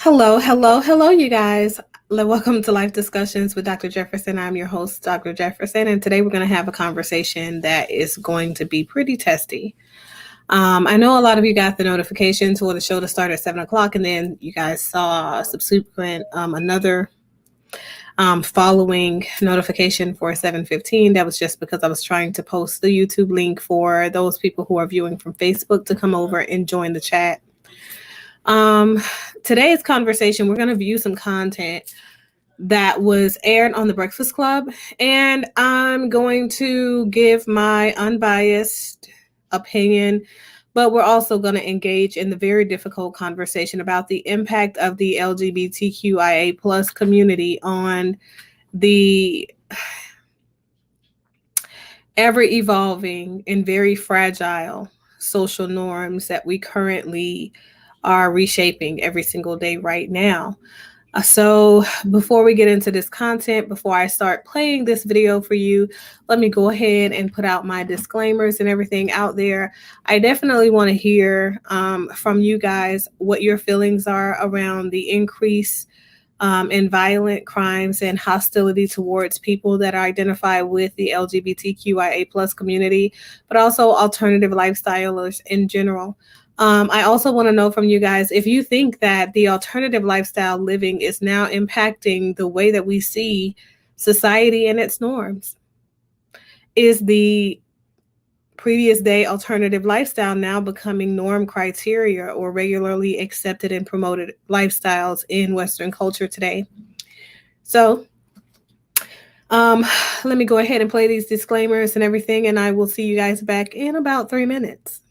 Hello, you guys. Welcome to Life Discussions with Dr. Jefferson. I'm your host, Dr. Jefferson, and today we're going to have a conversation that is going to be pretty testy. I know a lot of you got the notifications for the show to start at 7 o'clock, and then you guys saw a subsequent another following notification for 7:15. That was just because I was trying to post the YouTube link for those people who are viewing from Facebook to come over and join the chat. Um, Today's conversation, we're going to view some content that was aired on the Breakfast Club, and I'm going to give my unbiased opinion, but we're also going to engage in the very difficult conversation about the impact of the LGBTQIA plus community on the ever evolving and very fragile social norms that we currently are reshaping every single day right now. So before we get into this content, before I start playing this video for you, let me go ahead and put out my disclaimers and everything out there. I definitely want to hear from you guys what your feelings are around the increase in violent crimes and hostility towards people that identify with the LGBTQIA plus community, but also alternative lifestylers in general. I also want to know from you guys if you think that the alternative lifestyle living is now impacting the way that we see society and its norms. Is the previous day alternative lifestyle now becoming norm criteria or regularly accepted and promoted lifestyles in Western culture today? So let me go ahead and play these disclaimers and everything, and I will see you guys back in about 3 minutes.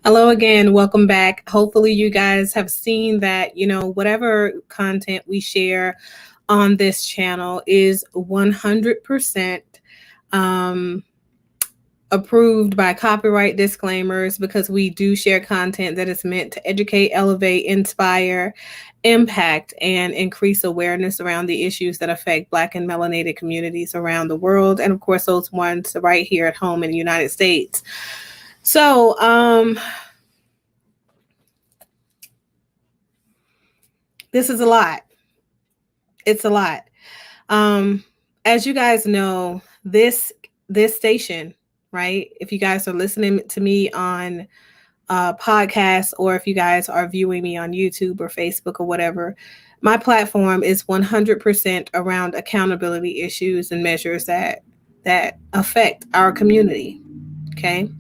Hello again, welcome back. Hopefully you guys have seen that, whatever content we share on this channel is 100% um, approved by copyright disclaimers, because we do share content that is meant to educate, elevate, inspire, impact, and increase awareness around the issues that affect Black and melanated communities around the world. And of course, those ones right here at home in the United States. So, this is a lot. It's a lot. Um, as you guys know, this station, right? If you guys are listening to me on podcasts, or if you guys are viewing me on YouTube or Facebook or whatever, my platform is 100% around accountability issues and measures that affect our community. Okay.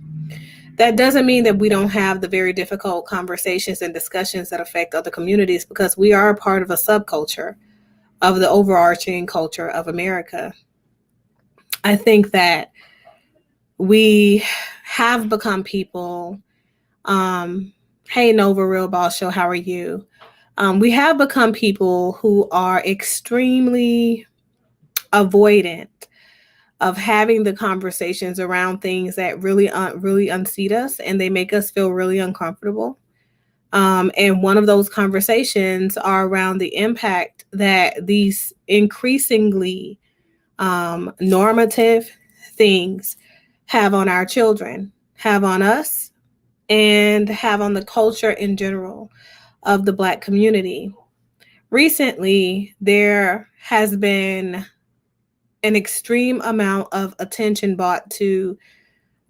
That doesn't mean that we don't have the very difficult conversations and discussions that affect other communities, because we are a part of a subculture of the overarching culture of America. I think that we have become people. Hey, Nova Real Boss Show, how are you? We have become people who are extremely avoidant of having the conversations around things that really unseat us, and they make us feel really uncomfortable. And one of those conversations are around the impact that these increasingly normative things have on our children, have on us, and have on the culture in general of the Black community. Recently, there has been an extreme amount of attention brought to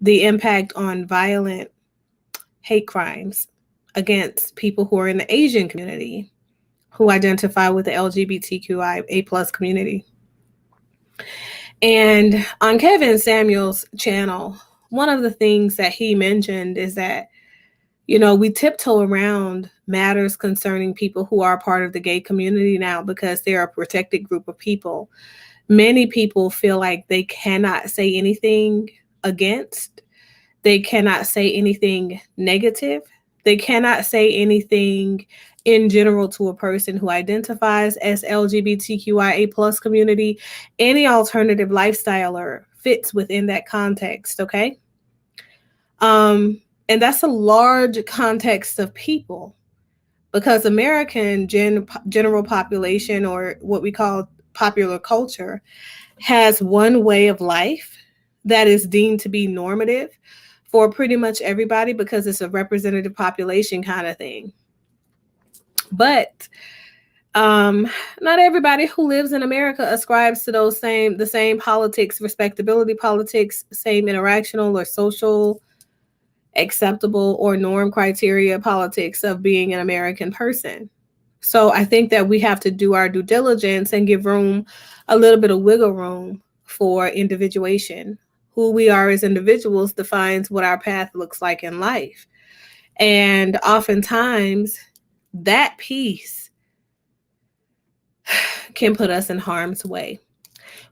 the impact on violent hate crimes against people who are in the Asian community, who identify with the LGBTQIA plus community. And on KevinSamuels' channel, one of the things that he mentioned is that, you know, we tiptoe around matters concerning people who are part of the gay community now because they're a protected group of people. Many people feel like they cannot say anything against, they cannot say anything negative, they cannot say anything in general to a person who identifies as LGBTQIA plus community. Any alternative lifestyle or fits within that context, okay? And that's a large context of people, because American general population, or what we call popular culture, has one way of life that is deemed to be normative for pretty much everybody, because it's a representative population kind of thing. But not everybody who lives in America ascribes to the same politics, respectability politics, same interactional or social acceptable or norm criteria politics of being an American person. So I think that we have to do our due diligence and give room, a little bit of wiggle room for individuation. Who we are as individuals defines what our path looks like in life. And oftentimes that piece can put us in harm's way.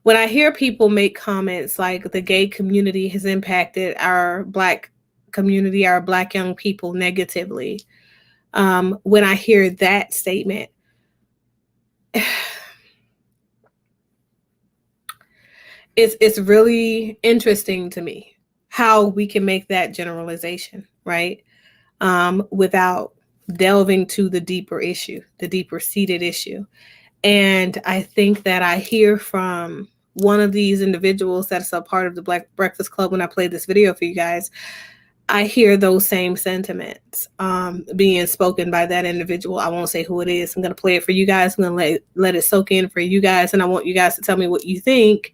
When I hear people make comments like the gay community has impacted our Black community, our Black young people negatively, when I hear that statement, it's really interesting to me how we can make that generalization, right? Without delving to the deeper issue, the deeper seated issue. And I think that I hear from one of these individuals that's a part of the Black Breakfast Club when I played this video for you guys. I hear those same sentiments being spoken by that individual. I won't say who it is. I'm going to play it for you guys. I'm going to let it soak in for you guys. And I want you guys to tell me what you think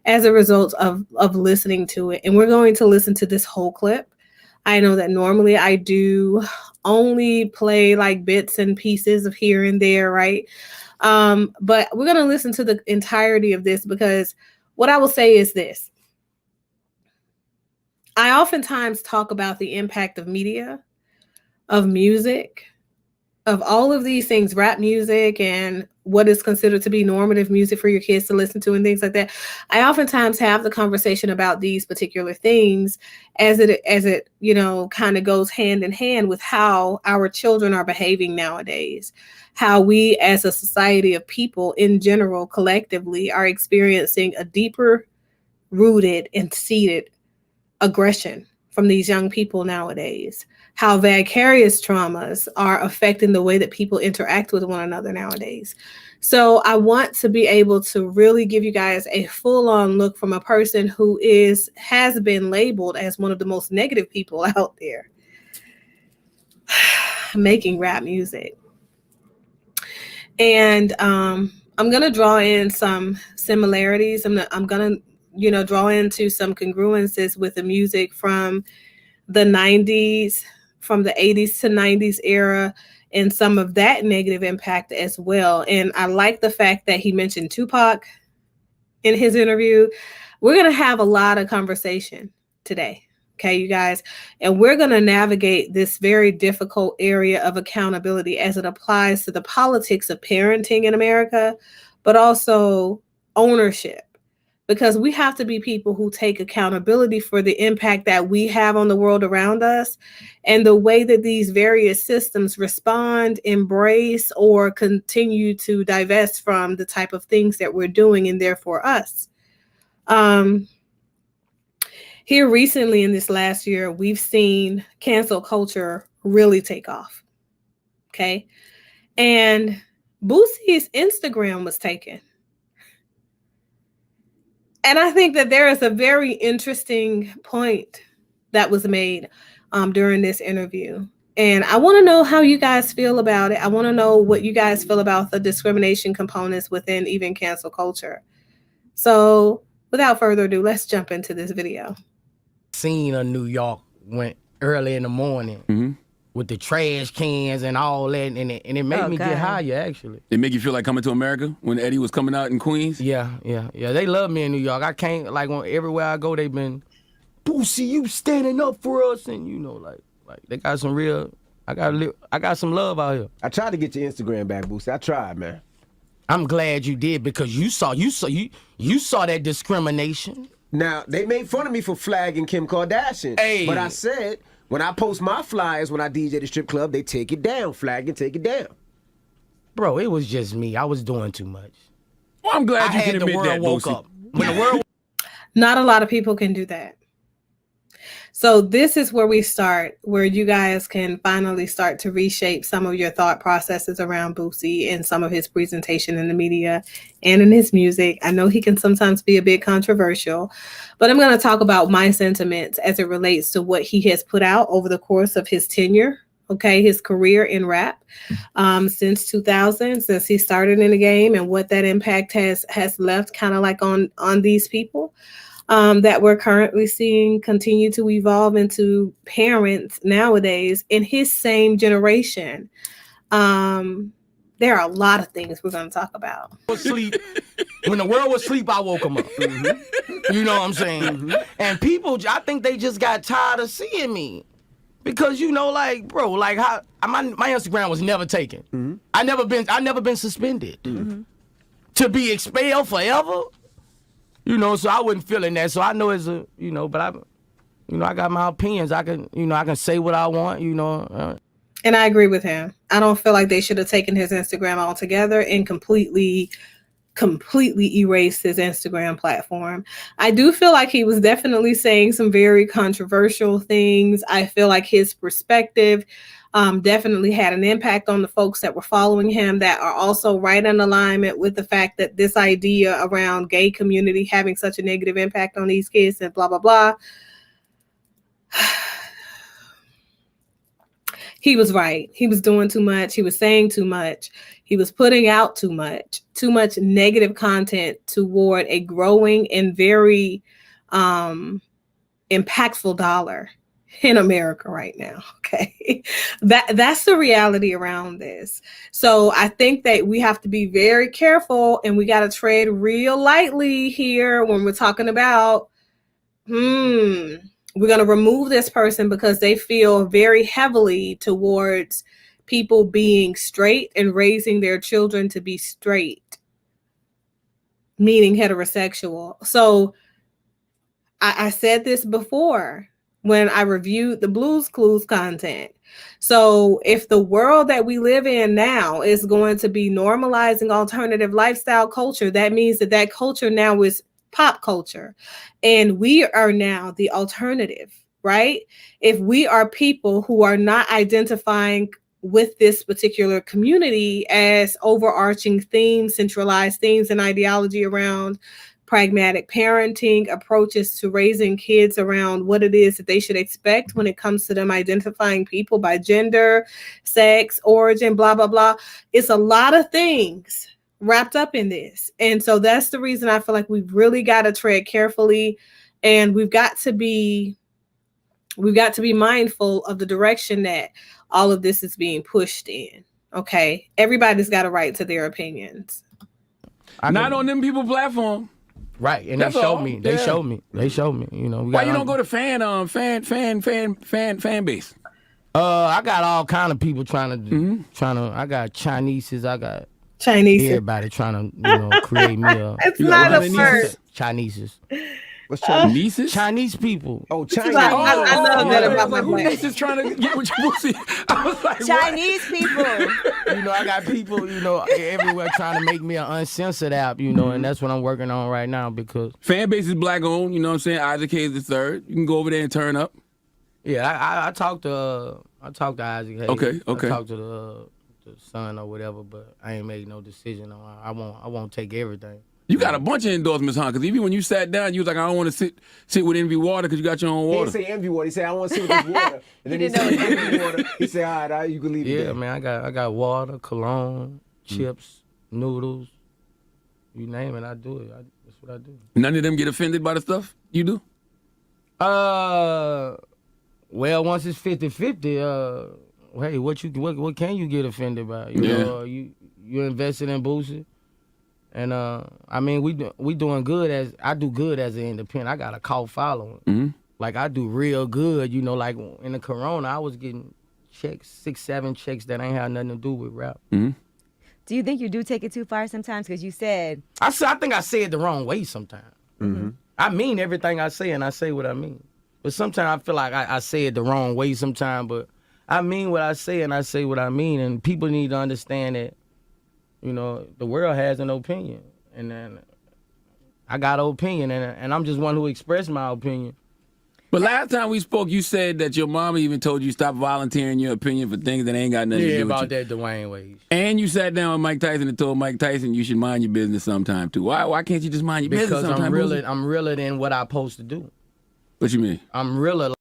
as a result of listening to it. And we're going to listen to this whole clip. I know that normally I do only play like bits and pieces of here and there, right? But we're going to listen to the entirety of this, because what I will say is this. I oftentimes talk about the impact of media, of music, of all of these things, rap music and what is considered to be normative music for your kids to listen to and things like that, I oftentimes have the conversation about these particular things as it kind of goes hand in hand with how our children are behaving nowadays, how we as a society of people in general collectively are experiencing a deeper rooted and seated aggression from these young people nowadays, how vicarious traumas are affecting the way that people interact with one another nowadays. So I want to be able to really give you guys a full-on look from a person who has been labeled as one of the most negative people out there making rap music. And I'm gonna draw in some similarities. I'm gonna draw into some congruences with the music from the 90s, from the 80s to 90s era, and some of that negative impact as well. And I like the fact that he mentioned Tupac in his interview. We're going to have a lot of conversation today. Okay, you guys, and we're going to navigate this very difficult area of accountability as it applies to the politics of parenting in America, but also ownership, because we have to be people who take accountability for the impact that we have on the world around us and the way that these various systems respond, embrace, or continue to divest from the type of things that we're doing and therefore us. Here recently in this last year, we've seen cancel culture really take off. Okay. And Boosie's Instagram was taken. And I think that there is a very interesting point that was made during this interview. And I want to know how you guys feel about it. I want to know what you guys feel about the discrimination components within even cancel culture. So without further ado, let's jump into this video. Scene of New York went early in the morning with the trash cans and all that, and it made me get higher, actually. It make you feel like coming to America when Eddie was coming out in Queens? Yeah. They love me in New York. I can't, like, everywhere I go, they've been, Boosie, you standing up for us, and like they got some real, I got some love out here. I tried to get your Instagram back, Boosie. I tried, man. I'm glad you did, because you saw that discrimination. Now, they made fun of me for flagging Kim Kardashian. Hey. But I said, when I post my flyers when I DJ the strip club, they take it down. Flag and take it down. Bro, it was just me. I was doing too much. Well, I'm glad you can admit that, woke Boosie. up. When the world Not a lot of people can do that. So this is where we start, where you guys can finally start to reshape some of your thought processes around Boosie and some of his presentation in the media and in his music. I know he can sometimes be a bit controversial, but I'm going to talk about my sentiments as it relates to what he has put out over the course of his tenure, okay, his career in rap since 2000, since he started in the game, and what that impact has left kind of like on these people. That we're currently seeing continue to evolve into parents nowadays in his same generation. There are a lot of things we're going to talk about. When the world was asleep, I woke him up. You know what I'm saying? And people, I think they just got tired of seeing me. Because, like, bro, like, how my Instagram was never taken. I never been suspended. To be expelled forever? So I wasn't feeling that. So I know it's a, but I got my opinions. I can say what I want, And I agree with him. I don't feel like they should have taken his Instagram altogether and completely erased his Instagram platform. I do feel like he was definitely saying some very controversial things. I feel like his perspective definitely had an impact on the folks that were following him, that are also right in alignment with the fact that this idea around gay community having such a negative impact on these kids and blah, blah, blah. He was right. He was doing too much. He was saying too much. He was putting out too much negative content toward a growing and very impactful dollar in America right now. Okay. That's the reality around this. So I think that we have to be very careful, and we got to tread real lightly here when we're talking about, we're going to remove this person because they feel very heavily towards people being straight and raising their children to be straight, meaning heterosexual. So I said this before when I reviewed the Blues Clues content. So if the world that we live in now is going to be normalizing alternative lifestyle culture, that means that that culture now is pop culture. And we are now the alternative, right? If we are people who are not identifying with this particular community as overarching themes, centralized themes, and ideology around pragmatic parenting, approaches to raising kids around what it is that they should expect when it comes to them identifying people by gender, sex, origin, blah, blah, blah. It's a lot of things wrapped up in this. And so that's the reason I feel like we've really got to tread carefully, and we've got to be mindful of the direction that all of this is being pushed in. Okay. Everybody's got a right to their opinions. Not on them people platform. Right, and That's they showed all. me. They Yeah. showed me. They showed me. You know, Why you don't go to fan base? I got all kind of people trying to. I got Chineses. I got Chinese. everybody trying to, create me a. It's You got not a a lot of word. Chineses. What's Chinese? Nieces? Chinese people. Oh, This is Chinese. like- I love that I about was my like, who black. Nieces trying to get with your pussy? I was like, what? Chinese people. I got people, everywhere trying to make me an uncensored app, and that's what I'm working on right now because. Fan base is black owned, you know what I'm saying? Isaac Hayes III. You can go over there and turn up. Yeah, I talked to Isaac Hayes. Okay. I talked to the son or whatever, but I ain't made no decision on. I won't take everything. You got a bunch of endorsements, huh? Because even when you sat down, you was like, I don't want to sit with Envy Water because you got your own He water. didn't say envy water. He said, I want to see what this water. And then he said envy water. He said, all right, you can leave it Yeah, there. man, I got water, cologne, chips, noodles, you name it, I do it. That's what I do. None of them get offended by the stuff you do? Well, once it's 50-50, hey, what can you get offended by? You invested in Boosie. And I mean, we doing good I do good as an independent. I got a cult following. Mm-hmm. Like I do real good, like in the Corona, I was getting checks, 6-7 checks that ain't had nothing to do with rap. Mm-hmm. Do you think you do take it too far sometimes? Because you said I think I say it the wrong way sometimes. Mm-hmm. I mean everything I say, and I say what I mean. But sometimes I feel like I say it the wrong way sometimes, but I mean what I say, and I say what I mean, and people need to understand that. The world has an opinion, and then I got an opinion, and I'm just one who expressed my opinion. But last time we spoke, you said that your mama even told you stop volunteering your opinion for things that ain't got nothing to do with about you. that Dwayne Wade. And you sat down with Mike Tyson and told Mike Tyson you should mind your business sometime too. Why can't you just mind your business Because sometime? I'm realer than what I'm supposed to do. What you mean? I'm realer.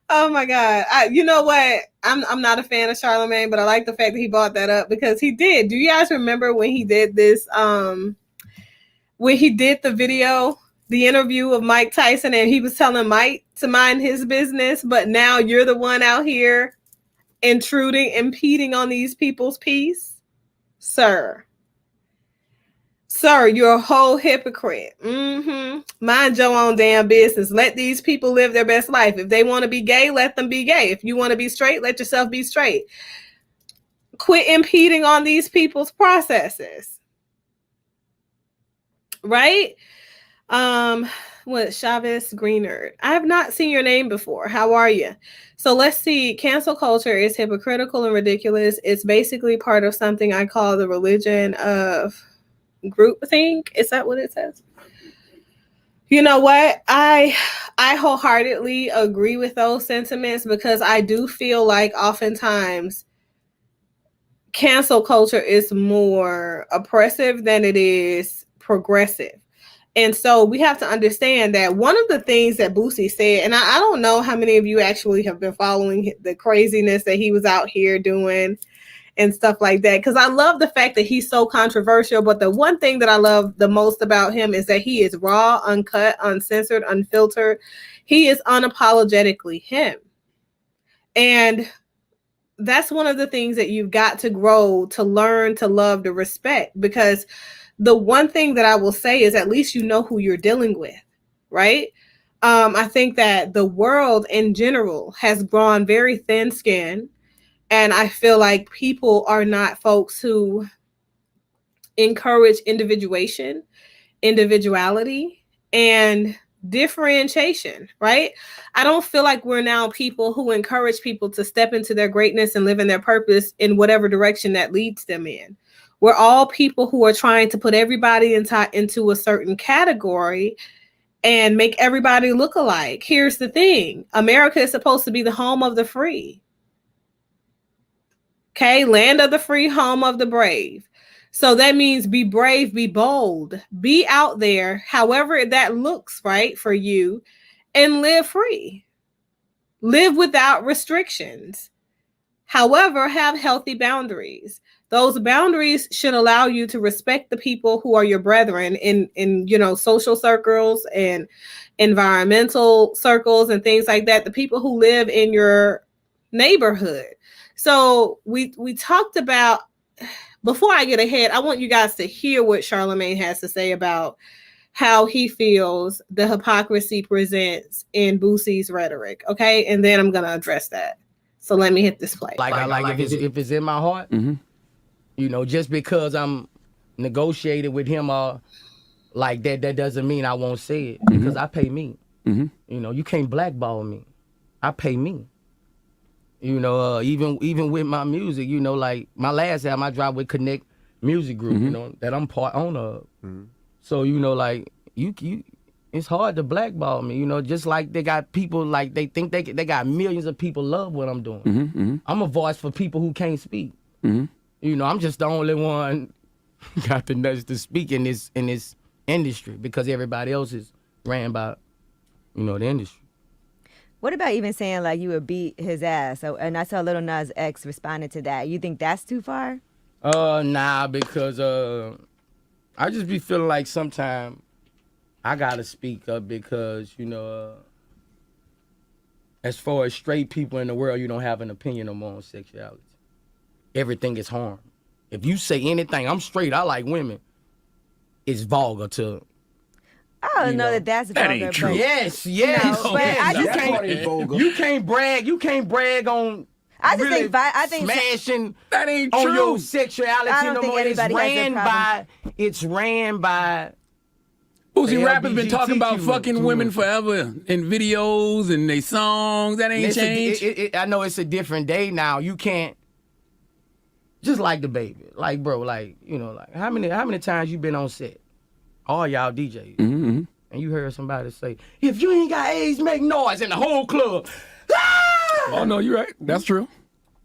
Oh my God. You know what? I'm not a fan of Charlamagne, but I like the fact that he brought that up because he did. Do you guys remember when he did this, when he did the video, the interview of Mike Tyson, and he was telling Mike to mind his business, but now you're the one out here impeding on these people's peace? Sir, you're a whole hypocrite. Mind your own damn business. Let these people live their best life. If they want to be gay, let them be gay. If you want to be straight, let yourself be straight. Quit impeding on these people's processes. Right? Chavez Greenard. I have not seen your name before. How are you? So let's see. Cancel culture is hypocritical and ridiculous. It's basically part of something I call the religion of groupthink. Is that what it says? You know what? I wholeheartedly agree with those sentiments because I do feel like oftentimes cancel culture is more oppressive than it is progressive. And so we have to understand that one of the things that Boosie said, and I don't know how many of you actually have been following the craziness that he was out here doing and stuff like that, because I love the fact that he's so controversial. But the one thing that I love the most about him is that he is raw, uncut, uncensored, unfiltered. He is unapologetically him. And that's one of the things that you've got to grow, to learn, to love, to respect, because the one thing that I will say is at least you know who you're dealing with, right? I think that the world in general has grown very thin-skinned. And I feel like people are not folks who encourage individuality, and differentiation, right? I don't feel like we're now people who encourage people to step into their greatness and live in their purpose in whatever direction that leads them in. We're all people who are trying to put everybody into a certain category and make everybody look alike. Here's the thing: America is supposed to be the home of the free. Okay, land of the free, home of the brave. So that means be brave, be bold, be out there, however that looks, right, for you, and live free. Live without restrictions. However, have healthy boundaries. Those boundaries should allow you to respect the people who are your brethren in social circles and environmental circles and things like that, the people who live in your neighborhood. So we talked about, before I get ahead, I want you guys to hear what Charlamagne has to say about how he feels the hypocrisy presents in Boosie's rhetoric, okay? And then I'm going to address that. So let me hit this play. If it's in my heart, just because I'm negotiated with him like that doesn't mean I won't say it, because I pay me. You can't blackball me. I pay me. Even with my music, like my last album, I dropped with Connect Music Group, that I'm part owner of. So, like you, it's hard to blackball me, just like they got people, like they think they got millions of people love what I'm doing. I'm a voice for people who can't speak. I'm just the only one got the nuts to speak in this industry, because everybody else is ran by, the industry. What about even saying like you would beat his ass? So, and I saw Lil Nas X responded to that. You think that's too far? Nah, because I just be feeling like sometimes I gotta speak up, because as far as straight people in the world, you don't have an opinion on homosexuality. Everything is harm. If you say anything, I'm straight, I like women, it's vulgar to. I don't know that's that vulgar, ain't true. but Yes. but I just You can't brag on. I just really think smashing That ain't on true. your sexuality. I don't no think more. anybody has a problem. It's ran by. Boosie the rappers been talking about LGBTQ fucking women forever in videos and they songs. That ain't changed. I know it's a different day now. You can't. Just like the baby, like bro, like like how many times you been on set? All y'all DJs, and you heard somebody say, "If you ain't got AIDS, make noise," in the whole club. Ah! Oh no, you're right. That's true.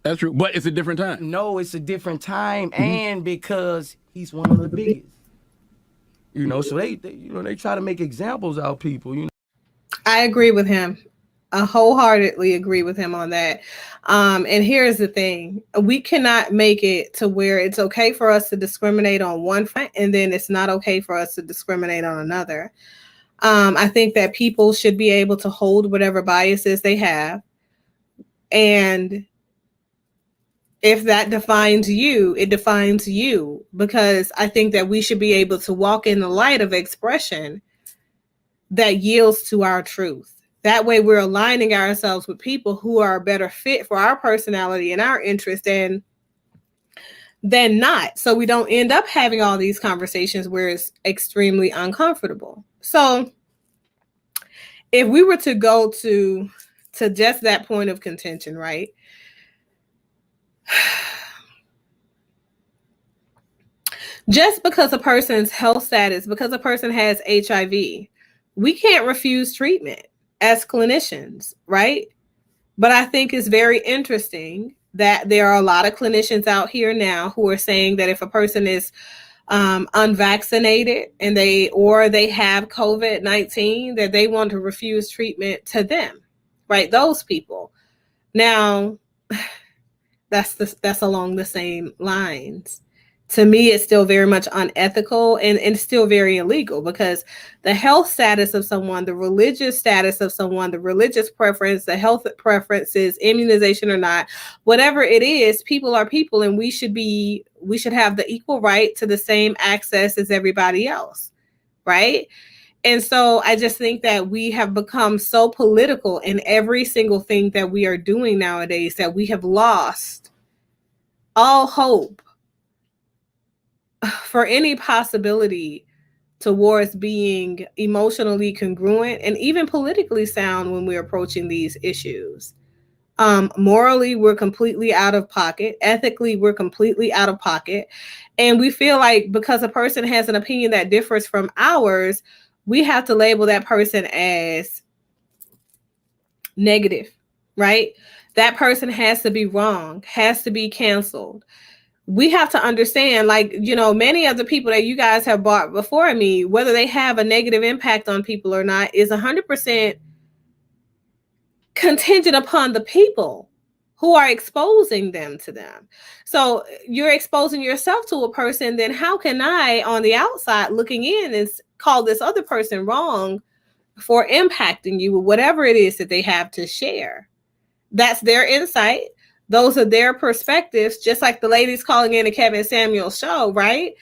That's true. But it's a different time. No, it's a different time, and because he's one of the biggest. So they try to make examples out of people. I agree with him. I wholeheartedly agree with him on that. And here's the thing: we cannot make it to where it's okay for us to discriminate on one front, and then it's not okay for us to discriminate on another. I think that people should be able to hold whatever biases they have, and if that defines you, it defines you, because I think that we should be able to walk in the light of expression that yields to our truth. That way we're aligning ourselves with people who are a better fit for our personality and our interest than not. So we don't end up having all these conversations where it's extremely uncomfortable. So if we were to go to just that point of contention, right? Just because a person's health status, because a person has HIV, we can't refuse treatment as clinicians, right? But I think it's very interesting that there are a lot of clinicians out here now who are saying that if a person is unvaccinated and they have COVID-19, that they want to refuse treatment to them, right? Those people. Now, that's along the same lines. To me, it's still very much unethical and still very illegal, because the health status of someone, the religious status of someone, the religious preference, the health preferences, immunization or not, whatever it is, people are people, and we should have the equal right to the same access as everybody else, right? And so I just think that we have become so political in every single thing that we are doing nowadays that we have lost all hope for any possibility towards being emotionally congruent and even politically sound when we're approaching these issues. Morally, we're completely out of pocket. Ethically, we're completely out of pocket. And we feel like because a person has an opinion that differs from ours, we have to label that person as negative, right? That person has to be wrong, has to be canceled. We have to understand, like, many of the people that you guys have brought before me, whether they have a negative impact on people or not, is 100% contingent upon the people who are exposing them to them. So you're exposing yourself to a person, then how can I, on the outside looking in, and call this other person wrong for impacting you with whatever it is that they have to share? That's their insight. Those are their perspectives, just like the ladies calling in a KevinSamuels show, right?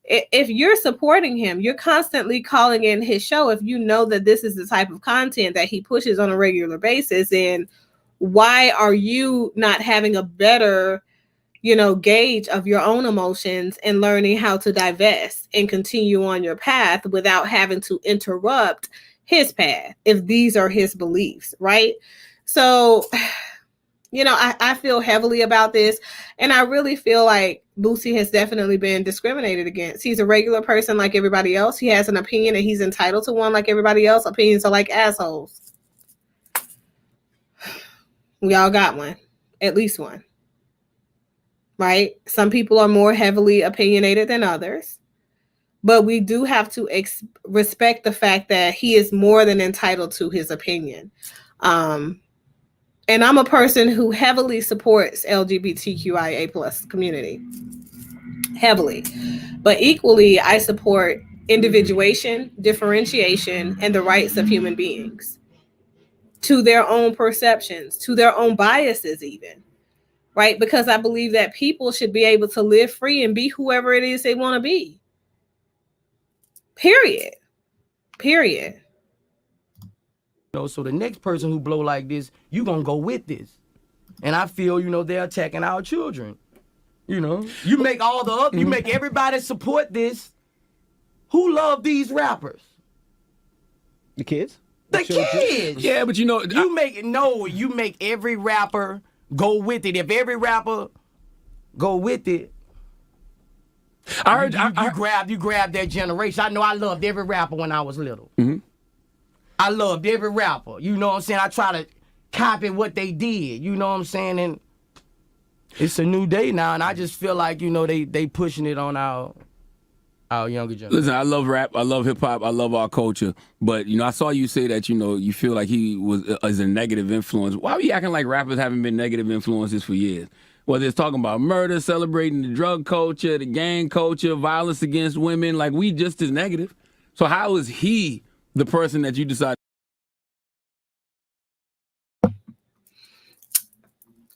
If you're supporting him, you're constantly calling in his show. If you know that this is the type of content that he pushes on a regular basis, and why are you not having a better, gauge of your own emotions and learning how to divest and continue on your path without having to interrupt his path if these are his beliefs, right? So, I feel heavily about this, and I really feel like Boosie has definitely been discriminated against. He's a regular person like everybody else. He has an opinion and he's entitled to one like everybody else. Opinions are like assholes. We all got one, at least one, right? Some people are more heavily opinionated than others, but we do have to respect the fact that he is more than entitled to his opinion. And I'm a person who heavily supports LGBTQIA plus community, heavily. But equally, I support individuation, differentiation, and the rights of human beings to their own perceptions, to their own biases even, right? Because I believe that people should be able to live free and be whoever it is they want to be. Period. Period. So the next person who blow like this, you gonna go with this. And I feel, they're attacking our children. You make all the other, you make everybody support this. Who love these rappers? The kids? The kids. Yeah, but you make every rapper go with it. If every rapper go with it, I heard you grab that generation. I know I loved every rapper when I was little. Mm-hmm. I loved every rapper. You know what I'm saying? I try to copy what they did. You know what I'm saying? And it's a new day now, and I just feel like, they pushing it on our younger generation. Listen, I love rap, I love hip hop, I love our culture. But I saw you say that you feel like he is a negative influence. Why are you acting like rappers haven't been negative influences for years? Whether it's talking about murder, celebrating the drug culture, the gang culture, violence against women, like we just as negative. So how is he the person that you decide?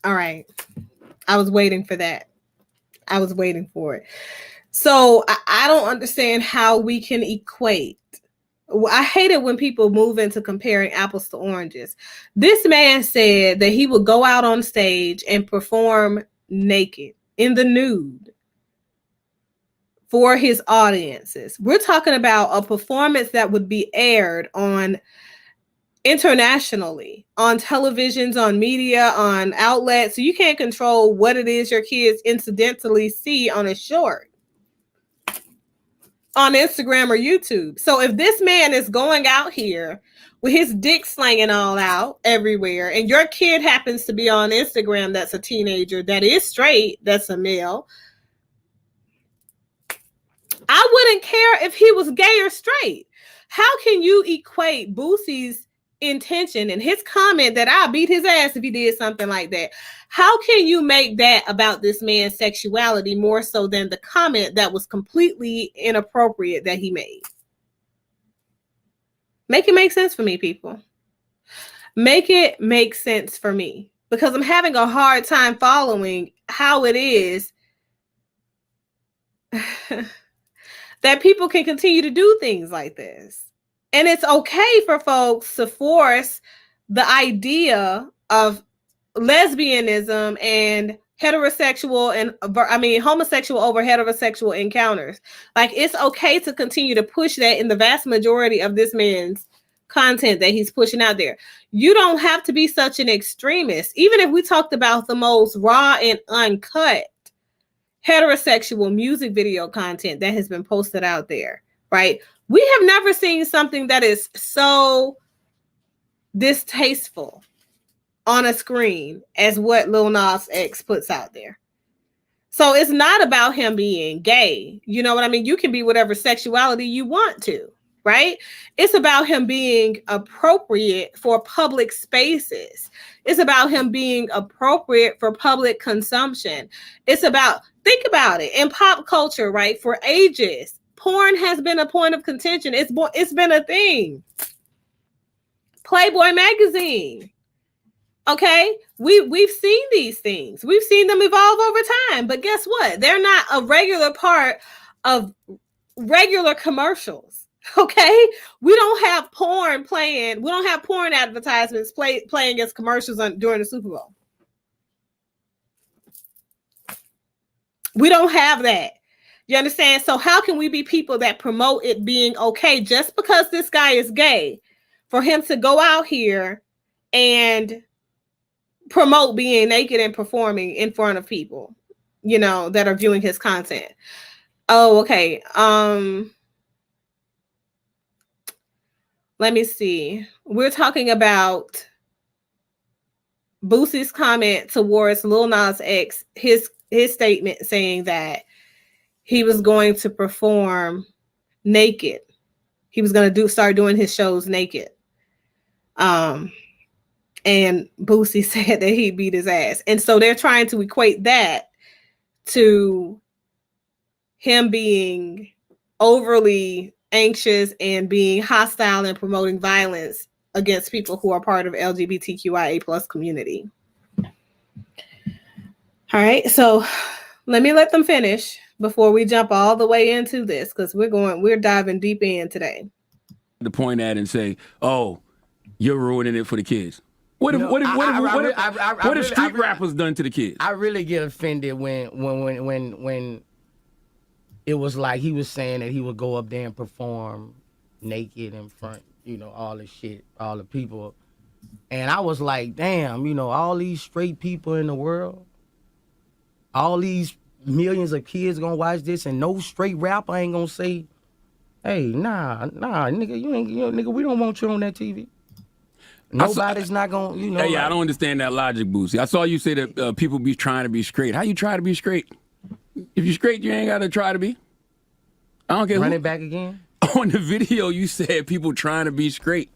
All right. I was waiting for that. I was waiting for it. So I don't understand how we can equate. I hate it when people move into comparing apples to oranges. This man said that he would go out on stage and perform naked in the nude for his audiences. We're talking about a performance that would be aired on internationally, on televisions, on media, on outlets. So you can't control what it is your kids incidentally see on a short on Instagram or YouTube. So if this man is going out here with his dick slanging all out everywhere, and your kid happens to be on Instagram that's a teenager, that is straight, that's a male, I wouldn't care if he was gay or straight. How can you equate Boosie's intention and his comment that I'll beat his ass if he did something like that? How can you make that about this man's sexuality more so than the comment that was completely inappropriate that he made? Make it make sense for me, people. Make it make sense for me, because I'm having a hard time following how it is that people can continue to do things like this. And it's okay for folks to force the idea of lesbianism and homosexual over heterosexual encounters. Like, it's okay to continue to push that in the vast majority of this man's content that he's pushing out there. You don't have to be such an extremist. Even if we talked about the most raw and uncut heterosexual music video content that has been posted out there, right? We have never seen something that is so distasteful on a screen as what Lil Nas X puts out there. So it's not about him being gay. You know what I mean? You can be whatever sexuality you want to, right? It's about him being appropriate for public spaces. It's about him being appropriate for public consumption. It's about, think about it, in pop culture, right? For ages, porn has been a point of contention. It's been a thing. Playboy magazine. Okay, we've seen these things. We've seen them evolve over time. But guess what? They're not a regular part of regular commercials. Okay, we don't have porn playing. We don't have porn advertisements playing as commercials during the Super Bowl. We don't have that. You understand? So how can we be people that promote it being okay just because this guy is gay, for him to go out here and promote being naked and performing in front of people, you know, that are viewing his content? Oh, okay. Let me see. We're talking about Boosie's comment towards Lil Nas X, his statement saying that he was going to perform naked. He was going to start doing his shows naked. And Boosie said that he beat his ass. And so they're trying to equate that to him being overly anxious and being hostile and promoting violence against people who are part of LGBTQIA plus community. All right, so let me let them finish before we jump all the way into this, because we're diving deep in today. To point at and say, "Oh, you're ruining it for the kids." What have street rappers done to the kids? I really get offended when it was like he was saying that he would go up there and perform naked in front, you know, all the shit, all the people. And I was like, damn, you know, all these straight people in the world, all these millions of kids gonna watch this, and no straight rapper ain't gonna say, hey, nah, nigga, nigga, we don't want you on that TV. Nobody's not gonna, you know. Yeah, I don't understand that logic, Boosie. I saw you say that people be trying to be straight. How you try to be straight? If you're straight, you ain't got to try to be. I don't care. Run it back again. On the video, you said people trying to be straight.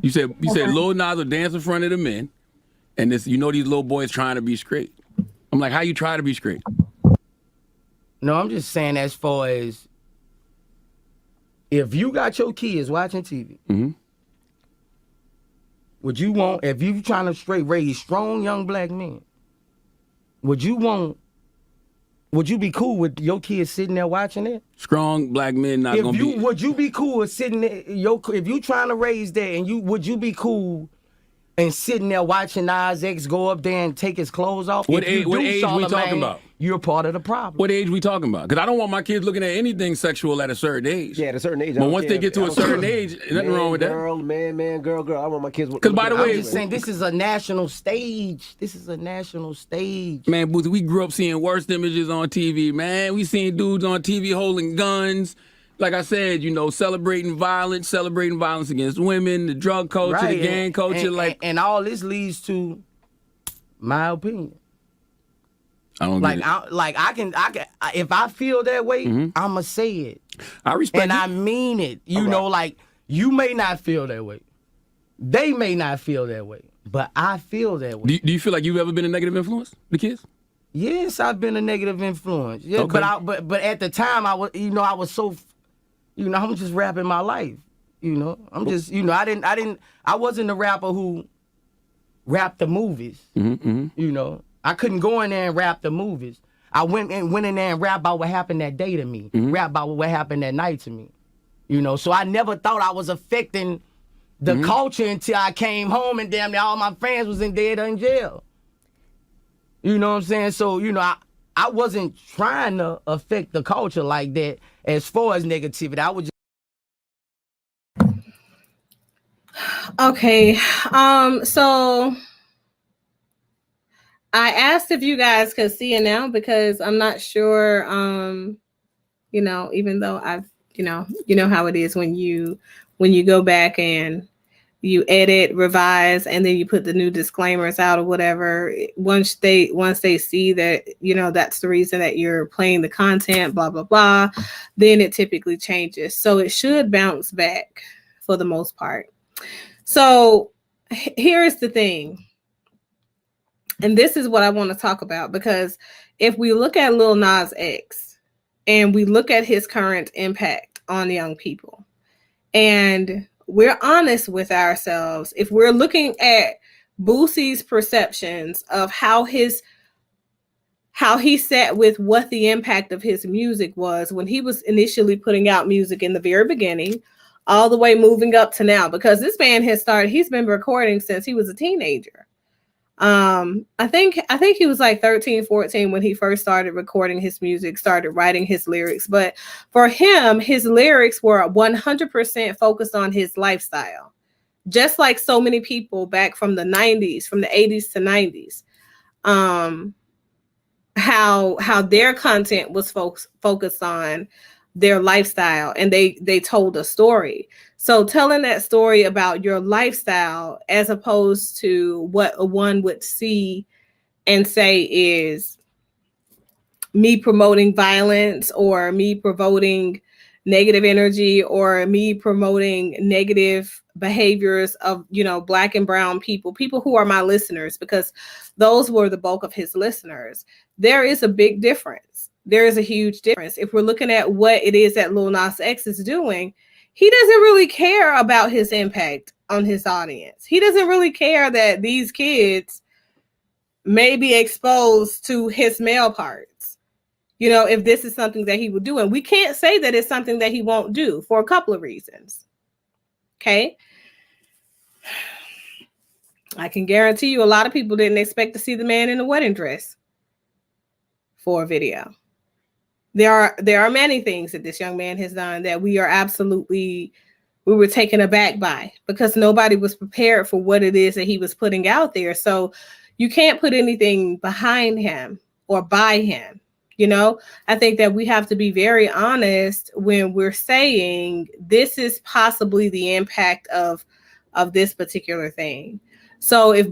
You said Lil Nas will dance in front of the men, and this, you know, these little boys trying to be straight. I'm like, how you try to be straight? No, I'm just saying, as far as if you got your kids watching TV. Mm-hmm. Would you want, if you trying to straight raise strong young black men, would you be cool with your kids sitting there watching it? Strong black men not gonna be. Would you be cool with sitting there, if you trying to raise that, and would you be cool and sitting there watching Nas X go up there and take his clothes off? What age we talking about? You're part of the problem. What age we talking about? Because I don't want my kids looking at anything sexual at a certain age. Yeah, at a certain age. But once they get to a certain age, nothing wrong with that. Man, girl. I want my kids. Because by the way, I'm just saying, this is a national stage. Man, Boosie, we grew up seeing worst images on TV, man. We seen dudes on TV holding guns. Like I said, you know, celebrating violence against women, the drug culture, right, the gang culture. And all this leads to my opinion. I don't like, get it. I can, if I feel that way, I'ma say it. I respect and it. I mean it. You know, like, you may not feel that way. They may not feel that way. But I feel that way. Do you feel like you've ever been a negative influence to the kids? Yes, I've been a negative influence. Yeah, okay. but at the time I was so, you know, I'm just rapping my life. You know, I'm just, you know, I wasn't the rapper who rapped the movies. Mm-hmm. You know, I couldn't go in there and rap the movies. I went in there and rap about what happened that day to me. Rap about what happened that night to me. You know, so I never thought I was affecting the culture until I came home and damn near all my friends was dead or in jail. You know what I'm saying? So, I wasn't trying to affect the culture like that as far as negativity. I was just Okay. So I asked if you guys could see it now because I'm not sure. Even though I've, how it is when you go back and you edit, revise, and then you put the new disclaimers out or whatever. Once they see that, that's the reason that you're playing the content, blah, blah, blah, then it typically changes. So it should bounce back for the most part. So here's the thing. And this is what I want to talk about, because if we look at Lil Nas X and we look at his current impact on young people, and we're honest with ourselves, if we're looking at Boosie's perceptions of how he sat with what the impact of his music was when he was initially putting out music in the very beginning, all the way moving up to now, because this man he's been recording since he was a teenager. I think he was like 13, 14 when he first started recording his music, started writing his lyrics. But for him, his lyrics were 100% focused on his lifestyle. Just like so many people back from the 90s, from the 80s to 90s. How their content was focused on their lifestyle, and they told a story. So telling that story about your lifestyle as opposed to what one would see and say is me promoting violence or me promoting negative energy or me promoting negative behaviors of, Black and brown people who are my listeners, because those were the bulk of his listeners. There is a big difference. There is a huge difference. If we're looking at what it is that Lil Nas X is doing, he doesn't really care about his impact on his audience. He doesn't really care that these kids may be exposed to his male parts. If this is something that he would do. And we can't say that it's something that he won't do for a couple of reasons. Okay. I can guarantee you a lot of people didn't expect to see the man in a wedding dress for a video. There are many things that this young man has done that we were taken aback by, because nobody was prepared for what it is that he was putting out there. So you can't put anything behind him or by him. I think that we have to be very honest when we're saying this is possibly the impact of this particular thing. So if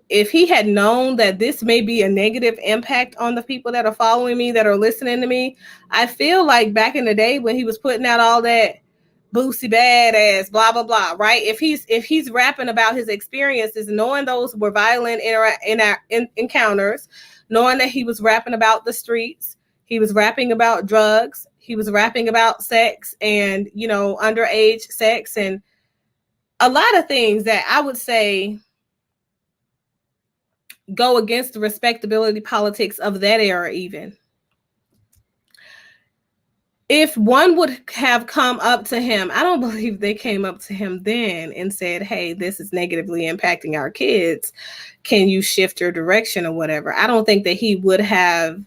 if he had known that this may be a negative impact on the people that are following me, that are listening to me, I feel like back in the day when he was putting out all that Boosie badass, blah, blah, blah, right? If he's rapping about his experiences, knowing those were violent encounters, knowing that he was rapping about the streets, he was rapping about drugs, he was rapping about sex and, underage sex and a lot of things that I would say go against the respectability politics of that era even. If one would have come up to him, I don't believe they came up to him then and said, hey, this is negatively impacting our kids. Can you shift your direction or whatever? I don't think that he would have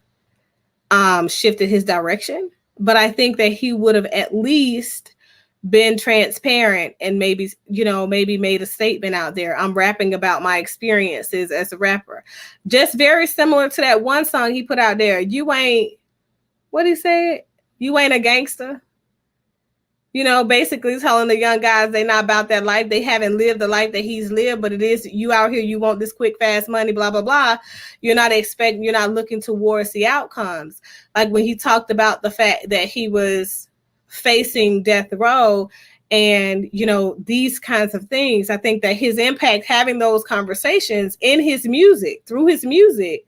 shifted his direction, but I think that he would have at least been transparent and maybe made a statement out there. I'm rapping about my experiences as a rapper. Just very similar to that one song he put out there. What he said? You ain't a gangster. Basically telling the young guys they're not about that life. They haven't lived the life that he's lived, but it is you out here. You want this quick, fast money, blah, blah, blah. You're not looking towards the outcomes. Like when he talked about the fact that he was facing death row and, these kinds of things. I think that his impact, having those conversations in his music, through his music,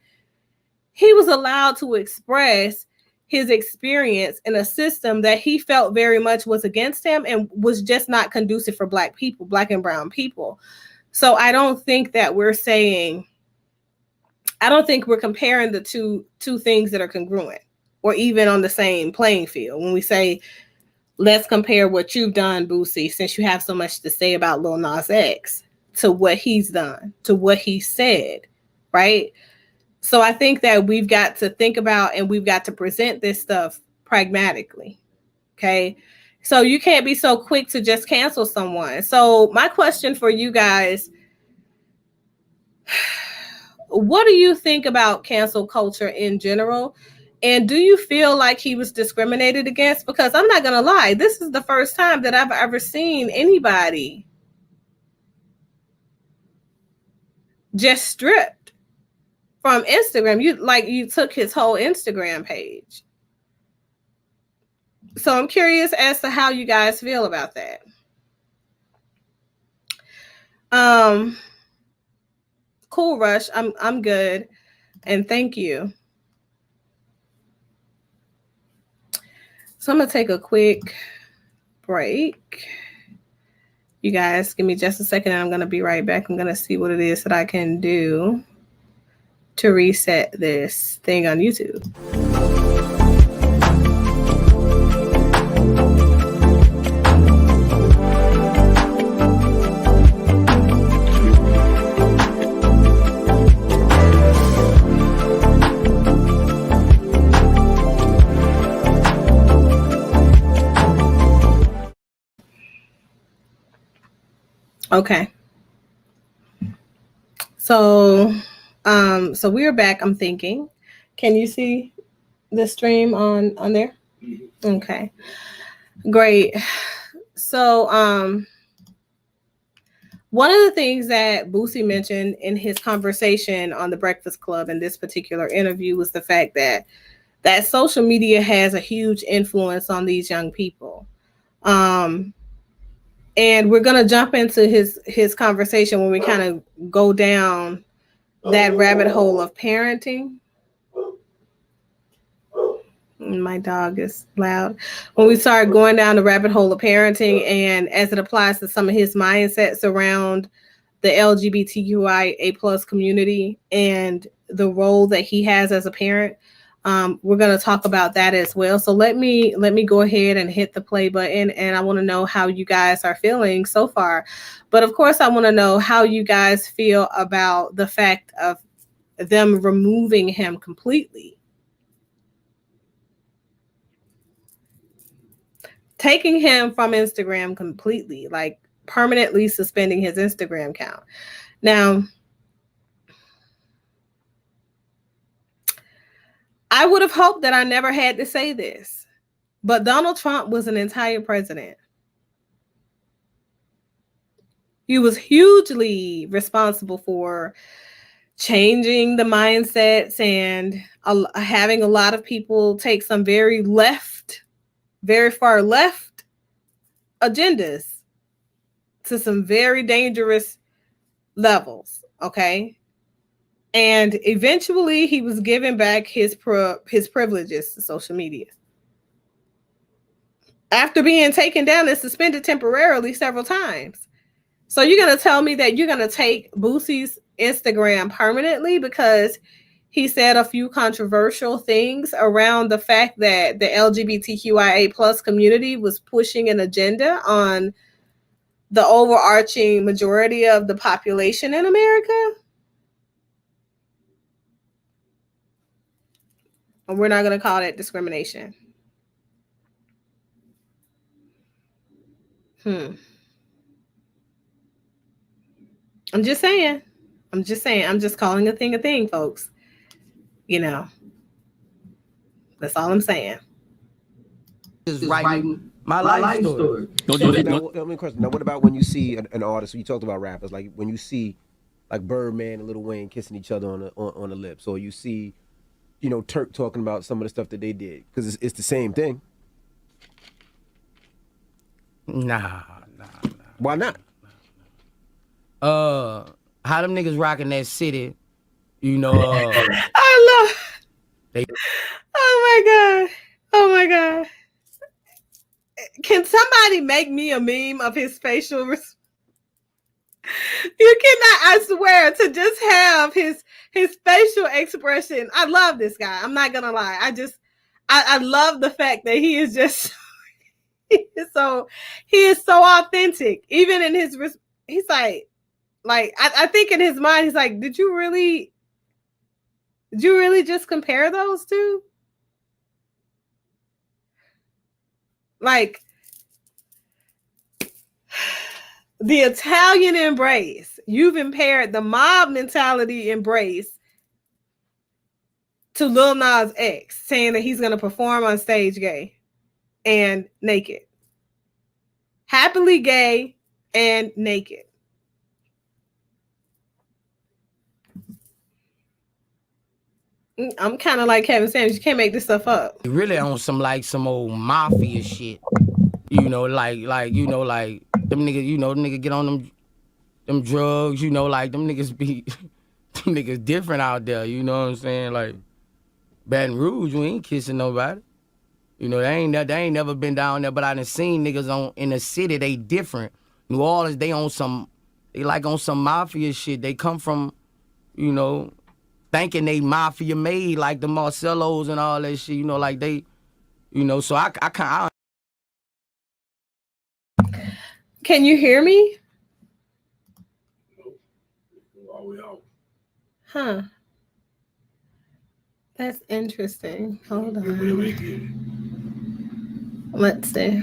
he was allowed to express his experience in a system that he felt very much was against him and was just not conducive for Black people, Black and brown people. So I don't think that we're comparing the two things that are congruent or even on the same playing field. When we say, let's compare what you've done, Boosie, since you have so much to say about Lil Nas X, to what he's done, to what he said, right? So I think that we've got to think about and we've got to present this stuff pragmatically. Okay. So you can't be so quick to just cancel someone. So my question for you guys, what do you think about cancel culture in general? And do you feel like he was discriminated against? Because I'm not going to lie, this is the first time that I've ever seen anybody just stripped from Instagram. You took his whole Instagram page. So I'm curious as to how you guys feel about that. Cool, Rush. I'm good. And thank you. So I'm going to take a quick break. You guys, give me just a second and I'm going to be right back. I'm going to see what it is that I can do to reset this thing on YouTube. Okay. So we're back. I'm thinking. Can you see the stream on there? Okay. Great. So one of the things that Boosie mentioned in his conversation on the Breakfast Club in this particular interview was the fact that social media has a huge influence on these young people. And we're going to jump into his conversation when we kind of go down that rabbit hole of parenting. My dog is loud. When we start going down the rabbit hole of parenting and as it applies to some of his mindsets around the LGBTQIA plus community and the role that he has as a parent, we're going to talk about that as well. So let me go ahead and hit the play button, and I want to know how you guys are feeling so far. But of course, I want to know how you guys feel about the fact of them removing him completely, taking him from Instagram completely, like permanently suspending his Instagram account. Now, I would have hoped that I never had to say this, but Donald Trump was an entire president. He was hugely responsible for changing the mindsets and having a lot of people take some very far left agendas to some very dangerous levels. Okay. And eventually he was giving back his privileges to social media after being taken down and suspended temporarily several times. So you're going to tell me that you're going to take Boosie's Instagram permanently because he said a few controversial things around the fact that the LGBTQIA plus community was pushing an agenda on the overarching majority of the population in America? And we're not going to call that discrimination. I'm just saying. I'm just calling a thing, folks. You know, that's all I'm saying. Just writing my life story. Let me question. Now, what about when you see an artist? You talked about rappers, like when you see like Birdman and Lil Wayne kissing each other on the lips, or you see, Turk talking about some of the stuff that they did, because it's the same thing. Nah. Why not? How them niggas rocking that city, I love. Oh my god. Can somebody make me a meme of his facial? You cannot, I swear, to just have his facial expression. I love this guy. I'm not gonna lie. I love the fact that he is just he is so authentic. Even in his, he's like I think in his mind he's like, did you really Did you really just compare those two? Like the Italian embrace, you've compared the mob mentality embrace to Lil Nas X, saying that he's going to perform on stage gay and naked. Happily gay and naked. I'm kind of like KevinSamuels. You can't make this stuff up. Really on some old mafia shit. You know, like them niggas, get on them drugs, like them niggas be them niggas different out there, you know what I'm saying? Like Baton Rouge, you ain't kissing nobody. They ain't never been down there, but I done seen niggas in the city, they different. New Orleans, they on some mafia shit. They come from, thinking they mafia made, like the Marcellos and all that shit, like they, so I can't. Can you hear me? Huh. That's interesting. Hold on. Let's see.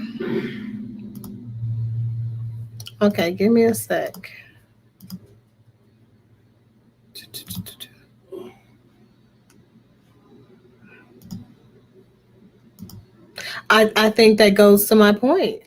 Okay, give me a sec. I think that goes to my point.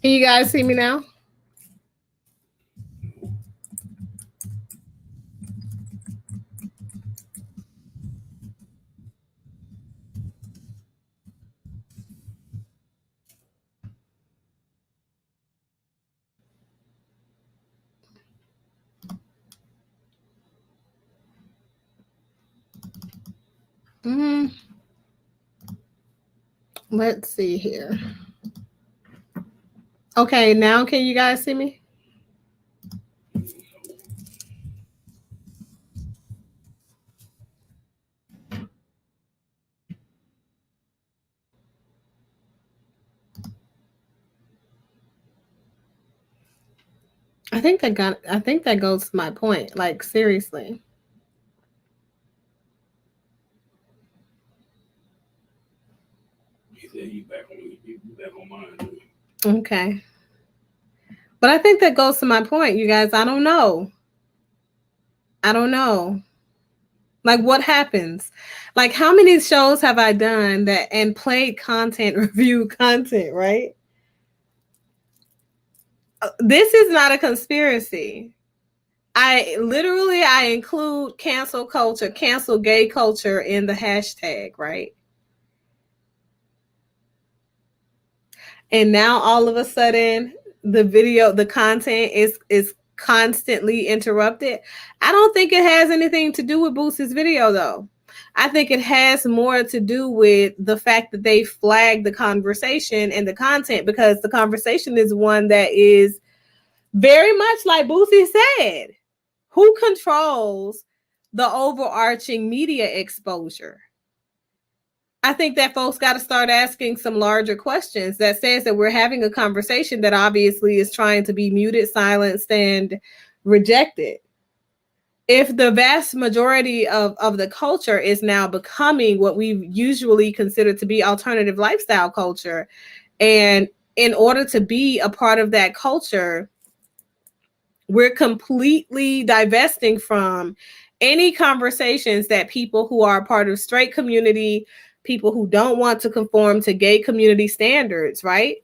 Can you guys see me now? Let's see here. Okay, now can you guys see me? I think that goes to my point. Like, seriously. You back on mine. Okay. But I think that goes to my point, you guys. I don't know. Like, what happens? Like, how many shows have I done that and played content, review content, right? This is not a conspiracy. I include cancel culture, cancel gay culture in the hashtag, right? And now all of a sudden the content is constantly interrupted. I don't think it has anything to do with Boosie's video though. I think it has more to do with the fact that they flagged the conversation and the content, because the conversation is one that is very much like Boosie said. Who controls the overarching media exposure? I think that folks got to start asking some larger questions that says that we're having a conversation that obviously is trying to be muted, silenced, and rejected. If the vast majority of the culture is now becoming what we usually consider to be alternative lifestyle culture, and in order to be a part of that culture, we're completely divesting from any conversations that people who are a part of straight community, people who don't want to conform to gay community standards, right?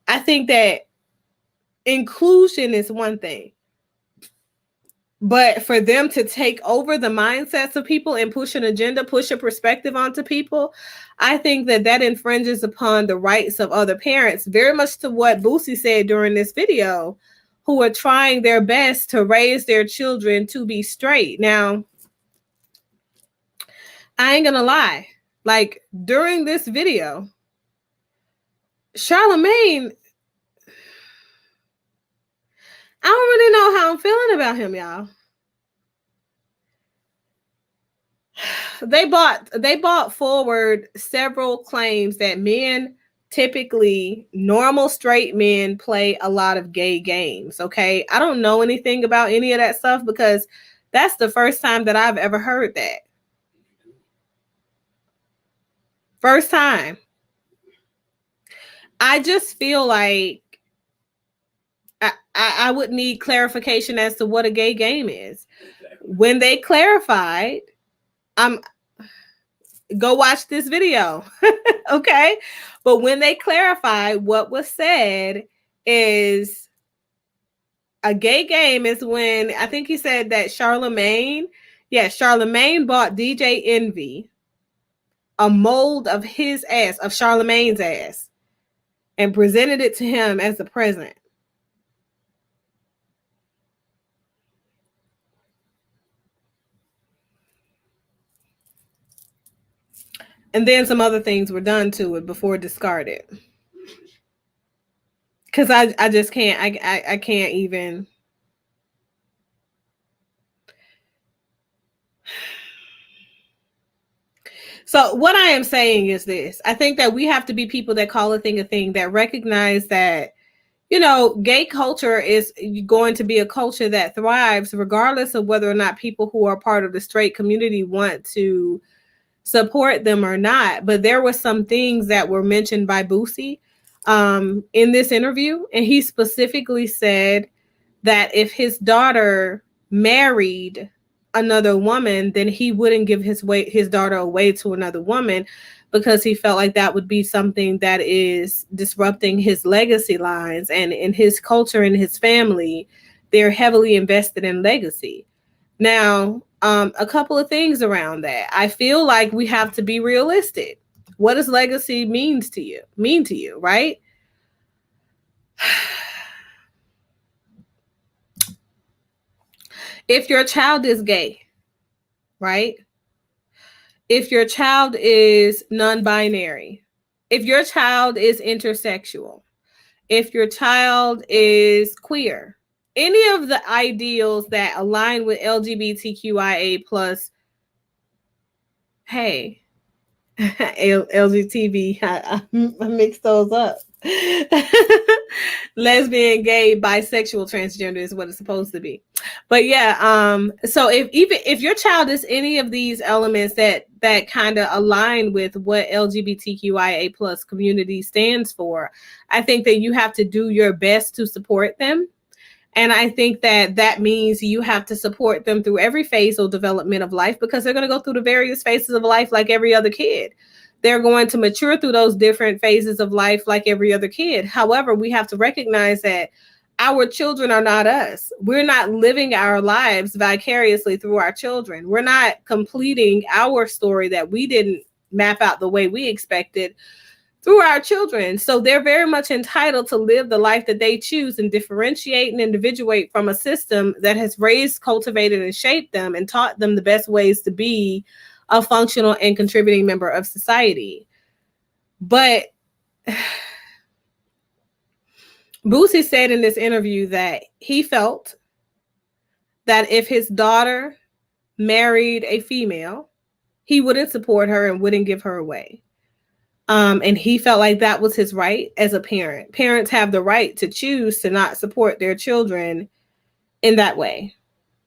I think that inclusion is one thing. But for them to take over the mindsets of people and push an agenda, push a perspective onto people, I think that infringes upon the rights of other parents, very much to what Boosie said during this video, who are trying their best to raise their children to be straight. Now, I ain't gonna lie. Like during this video, Charlemagne, I don't really know how I'm feeling about him, y'all. They brought forward several claims that men, typically normal straight men, play a lot of gay games. Okay, I don't know anything about any of that stuff because that's the first time that I've ever heard that. First time. I just feel like I would need clarification as to what a gay game is. When they clarified, I'm go watch this video. Okay. But when they clarified, what was said is a gay game is when I think he said that Charlemagne bought DJ Envy a mold of his ass, of Charlemagne's ass, and presented it to him as a present. And then some other things were done to it before discarded. Because I just can't, I can't even. So what I am saying is this. I think that we have to be people that call a thing, that recognize that, you know, gay culture is going to be a culture that thrives regardless of whether or not people who are part of the straight community want to support them or not. But there were some things that were mentioned by Boosie in this interview, and he specifically said that if his daughter married another woman, then he wouldn't give his daughter away to another woman because he felt like that would be something that is disrupting his legacy lines. And in his culture and his family, they're heavily invested in legacy. Now, a couple of things around that. I feel like we have to be realistic. What does legacy mean to you, right? If your child is gay, right? If your child is non-binary, if your child is intersexual, if your child is queer, any of the ideals that align with LGBTQIA plus, hey, LGTB, I mix those up. Lesbian, gay, bisexual, transgender is what it's supposed to be. But yeah, so if your child is any of these elements that kind of align with what LGBTQIA plus community stands for, I think that you have to do your best to support them. And I think that means you have to support them through every phase of development of life, because they're going to go through the various phases of life like every other kid. They're going to mature through those different phases of life like every other kid. However, we have to recognize that our children are not us. We're not living our lives vicariously through our children. We're not completing our story that we didn't map out the way we expected through our children. So they're very much entitled to live the life that they choose and differentiate and individuate from a system that has raised, cultivated, and shaped them and taught them the best ways to be a functional and contributing member of society. But Boosie said in this interview that he felt that if his daughter married a female, he wouldn't support her and wouldn't give her away. And he felt like that was his right as a parent. Parents have the right to choose to not support their children in that way.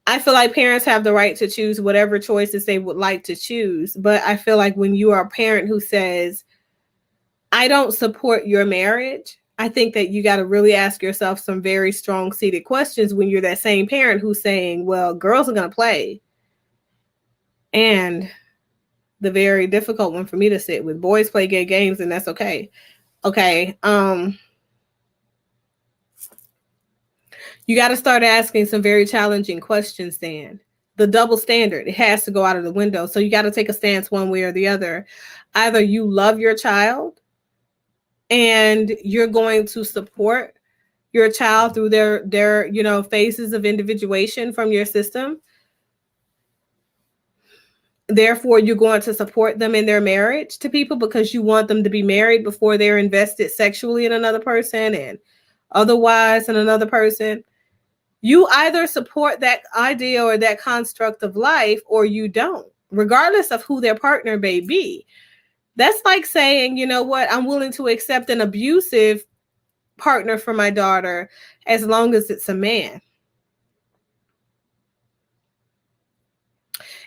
I feel like parents have the right to choose whatever choices they would like to choose. But I feel like when you are a parent who says, I don't support your marriage, I think that you got to really ask yourself some very strong seated questions when you're that same parent who's saying, well, girls are going to play. And the very difficult one for me to sit with, boys play gay games and that's okay. Okay. You got to start asking some very challenging questions then. The double standard, it has to go out of the window. So you got to take a stance one way or the other. Either you love your child and you're going to support your child through their phases of individuation from your system, Therefore, you're going to support them in their marriage to people because you want them to be married before they're invested sexually in another person and otherwise in another person. You either support that idea or that construct of life or you don't, regardless of who their partner may be. That's like saying, you know what, I'm willing to accept an abusive partner for my daughter as long as it's a man.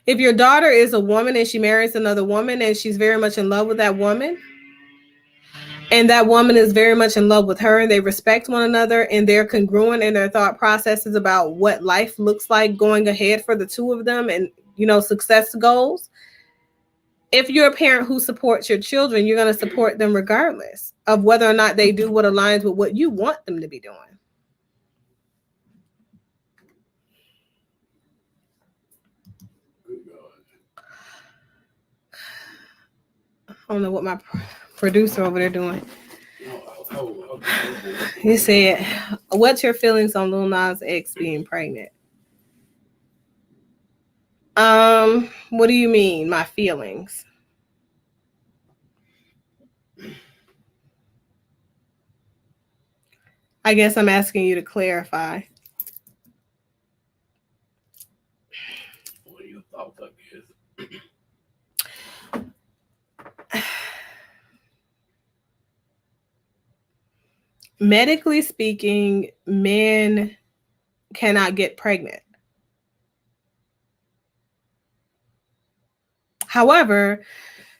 If your daughter is a woman and she marries another woman and she's very much in love with that woman, and that woman is very much in love with her and they respect one another and they're congruent in their thought processes about what life looks like going ahead for the two of them and, you know, success goals. If you're a parent who supports your children, you're going to support them regardless of whether or not they do what aligns with what you want them to be doing. Good God. I don't know what my producer over there doing. How He said, "What's your feelings on Lil Nas X being pregnant?" What do you mean, my feelings? I guess I'm asking you to clarify. what are your thoughts, I guess? Medically speaking, men cannot get pregnant. However,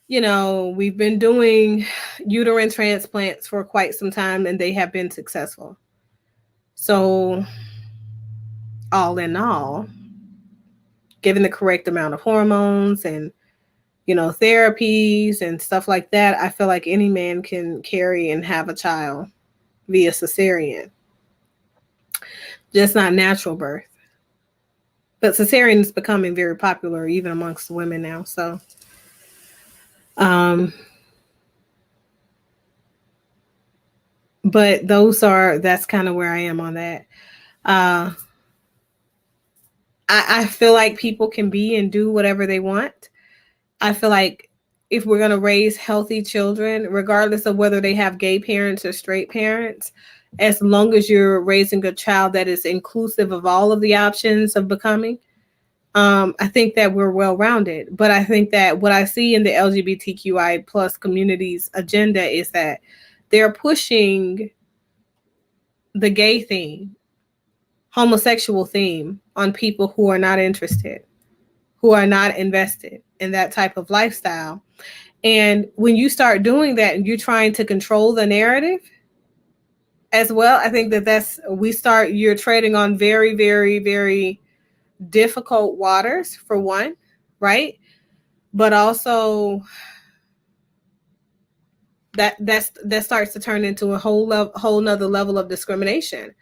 you know, we've been doing uterine transplants for quite some time and they have been successful. So, all in all, given the correct amount of hormones and, you know, therapies and stuff like that, I feel like any man can carry and have a child via cesarean. Just not natural birth. But cesarean is becoming very popular even amongst women now. So, but that's kind of where I am on that. I feel like people can be and do whatever they want. I feel like if we're going to raise healthy children, regardless of whether they have gay parents or straight parents, as long as you're raising a child that is inclusive of all of the options of becoming, I think that we're well-rounded. But I think that what I see in the LGBTQI plus community's agenda is that they're pushing the gay theme, homosexual theme on people who are not interested, who are not invested in that type of lifestyle. And when you start doing that and you're trying to control the narrative as well, I think that you're trading on very, very, very difficult waters for one, right? But also that starts to turn into a whole nother level of discrimination.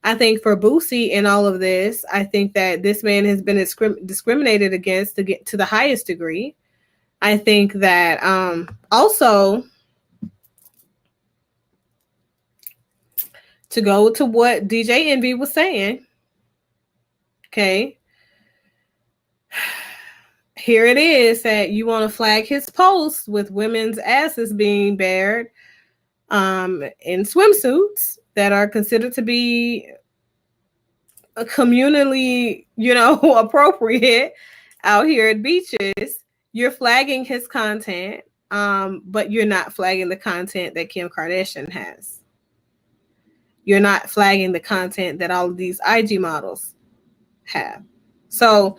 I think for Boosie in all of this, I think that this man has been discriminated against to the highest degree. I think that also to go to what DJ Envy was saying, okay, here it is that you want to flag his post with women's asses being bared in swimsuits that are considered to be communally, you know, appropriate out here at beaches. You're flagging his content, but you're not flagging the content that Kim Kardashian has. You're not flagging the content that all of these IG models have. So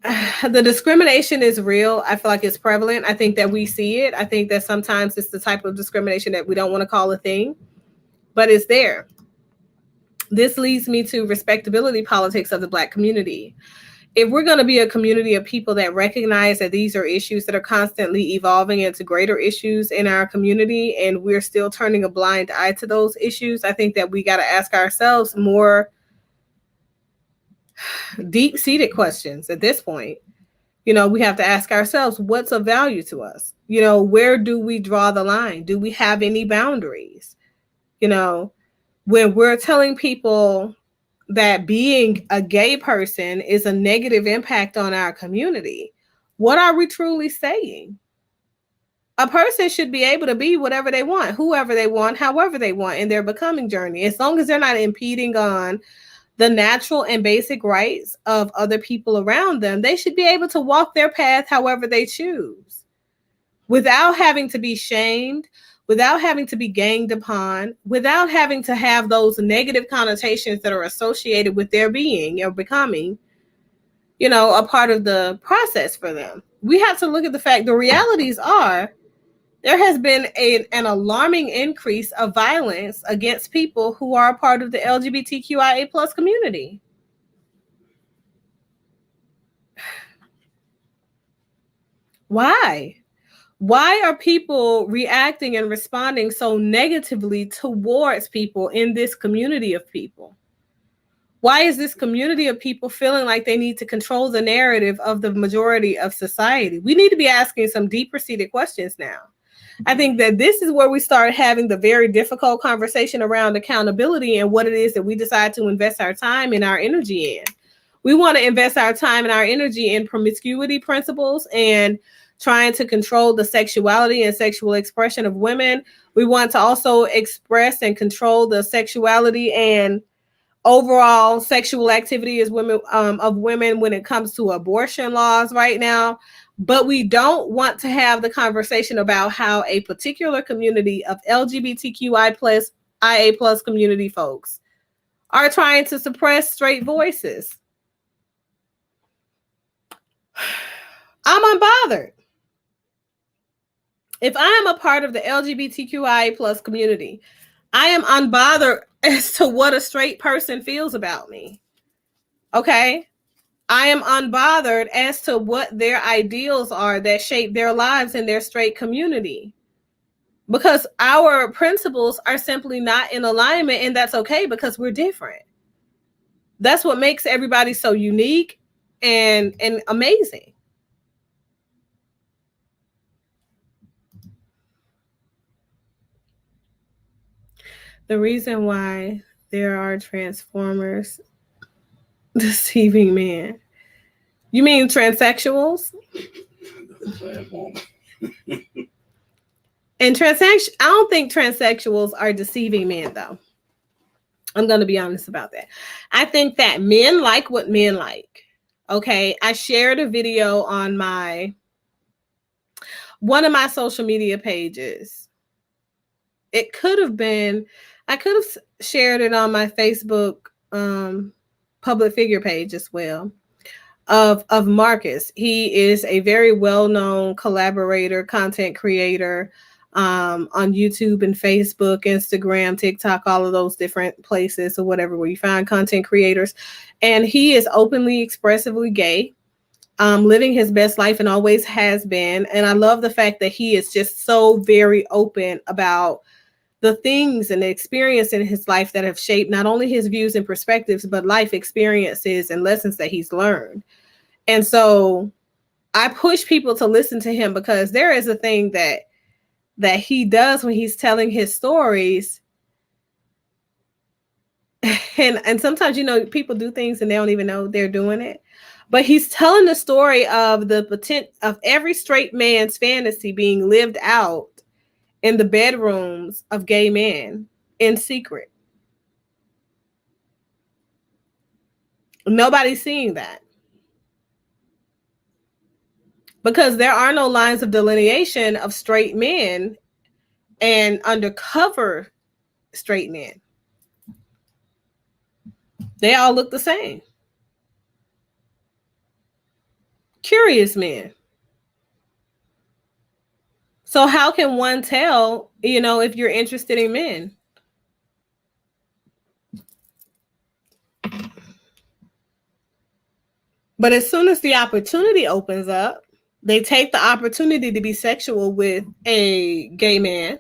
the discrimination is real. I feel like it's prevalent. I think that we see it. I think that sometimes it's the type of discrimination that we don't want to call a thing, but it's there. This leads me to respectability politics of the Black community. If we're going to be a community of people that recognize that these are issues that are constantly evolving into greater issues in our community, and we're still turning a blind eye to those issues, I think that we got to ask ourselves more deep-seated questions at this point. You know, we have to ask ourselves, what's of value to us? You know, where do we draw the line? Do we have any boundaries? You know, when we're telling people that being a gay person is a negative impact on our community, What are we truly saying? A person should be able to be whatever they want, whoever they want, however they want in their becoming journey, as long as they're not impeding on the natural and basic rights of other people around them. They should be able to walk their path however they choose, without having to be shamed, without having to be ganged upon, without having to have those negative connotations that are associated with their being or becoming, a part of the process for them. We have to look at the fact the realities are there has been an alarming increase of violence against people who are a part of the LGBTQIA plus community. Why? Why are people reacting and responding so negatively towards people in this community of people? Why is this community of people feeling like they need to control the narrative of the majority of society? We need to be asking some deeper seated questions now. I think that this is where we start having the very difficult conversation around accountability and what it is that we decide to invest our time and our energy in. We want to invest our time and our energy in promiscuity principles and trying to control the sexuality and sexual expression of women. We want to also express and control the sexuality and overall sexual activity of women when it comes to abortion laws right now. But we don't want to have the conversation about how a particular community of LGBTQI plus IA plus community folks are trying to suppress straight voices. I'm unbothered. If I am a part of the LGBTQIA plus community, I am unbothered as to what a straight person feels about me. Okay? I am unbothered as to what their ideals are that shape their lives in their straight community. Because our principles are simply not in alignment, and that's okay because we're different. That's what makes everybody so unique and amazing. The reason why there are transformers deceiving men. You mean transsexuals? And I don't think transsexuals are deceiving men, though. I'm going to be honest about that. I think that men like what men like. Okay, I shared a video on one of my social media pages. I could have shared it on my Facebook public figure page as well. Of Marcus. He is a very well-known collaborator, content creator on YouTube and Facebook, Instagram, TikTok, all of those different places or whatever where you find content creators. And he is openly, expressively gay, living his best life and always has been. And I love the fact that he is just so very open about the things and the experience in his life that have shaped not only his views and perspectives, but life experiences and lessons that he's learned. And so I push people to listen to him because there is a thing that he does when he's telling his stories. And sometimes, people do things and they don't even know they're doing it. But he's telling the story of the potential of every straight man's fantasy being lived out in the bedrooms of gay men in secret. Nobody's seeing that. Because there are no lines of delineation of straight men and undercover straight men. They all look the same. Curious men. So how can one tell, if you're interested in men? But as soon as the opportunity opens up, they take the opportunity to be sexual with a gay man.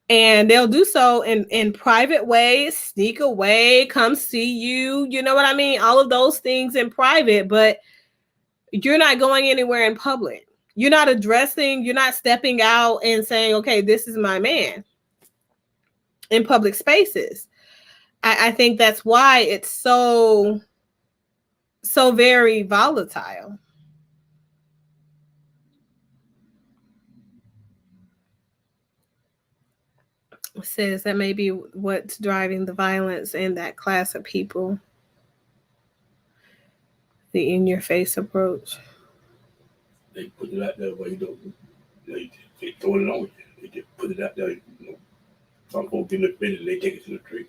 And they'll do so in private ways, sneak away, come see you. You know what I mean? All of those things in private, but you're not going anywhere in public. You're not you're not stepping out and saying, okay, this is my man in public spaces. I think that's why it's so very volatile. It says that may be what's driving the violence in that class of people. The in your face approach. They put it out there where you don't. They throw it on you. They just put it out there. Some folks get offended. They take it to the tree.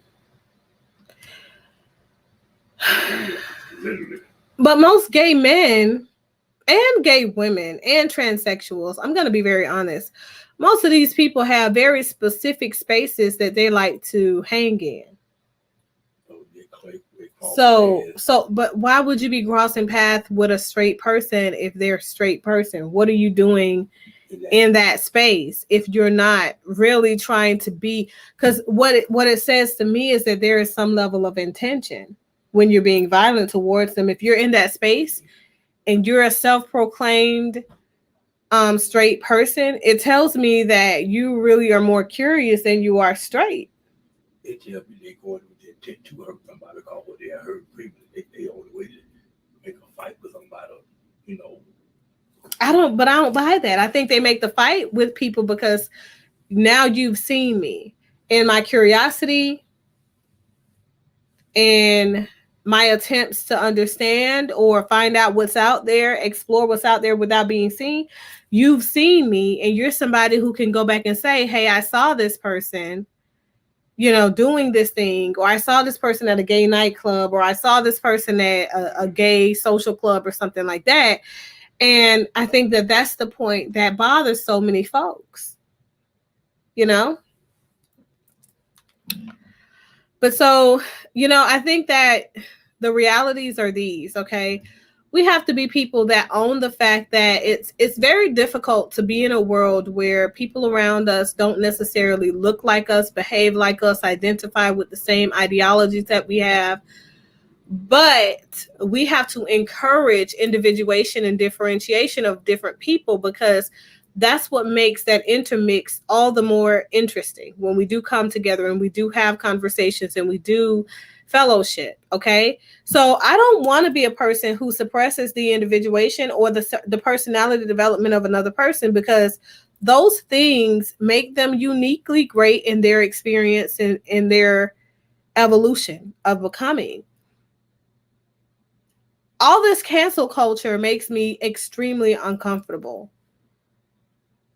Literally. But most gay men and gay women and transsexuals, I'm going to be very honest, most of these people have very specific spaces that they like to hang in. But why would you be crossing paths with a straight person if they're a straight person? What are you doing in that space if you're not really trying to be? Because what it says to me is that there is some level of intention when you're being violent towards them. If you're in that space and you're a self-proclaimed straight person, it tells me that you really are more curious than you are straight. They tell me they going with the intent to hurt somebody because what they heard previously. They only way to make a fight with somebody, I don't buy that. I think they make the fight with people because now you've seen me and my curiosity and my attempts to understand or find out what's out there, explore what's out there without being seen. You've seen me and you're somebody who can go back and say, hey, I saw this person, doing this thing, or I saw this person at a gay nightclub, or I saw this person at a gay social club or something like that. And I think that that's the point that bothers so many folks, But so, I think that the realities are these, okay? We have to be people that own the fact that it's very difficult to be in a world where people around us don't necessarily look like us, behave like us, identify with the same ideologies that we have. But we have to encourage individuation and differentiation of different people because that's what makes that intermix all the more interesting when we do come together and we do have conversations and we do fellowship. Okay. So I don't want to be a person who suppresses the individuation or the personality development of another person, because those things make them uniquely great in their experience and in their evolution of becoming. All this cancel culture makes me extremely uncomfortable.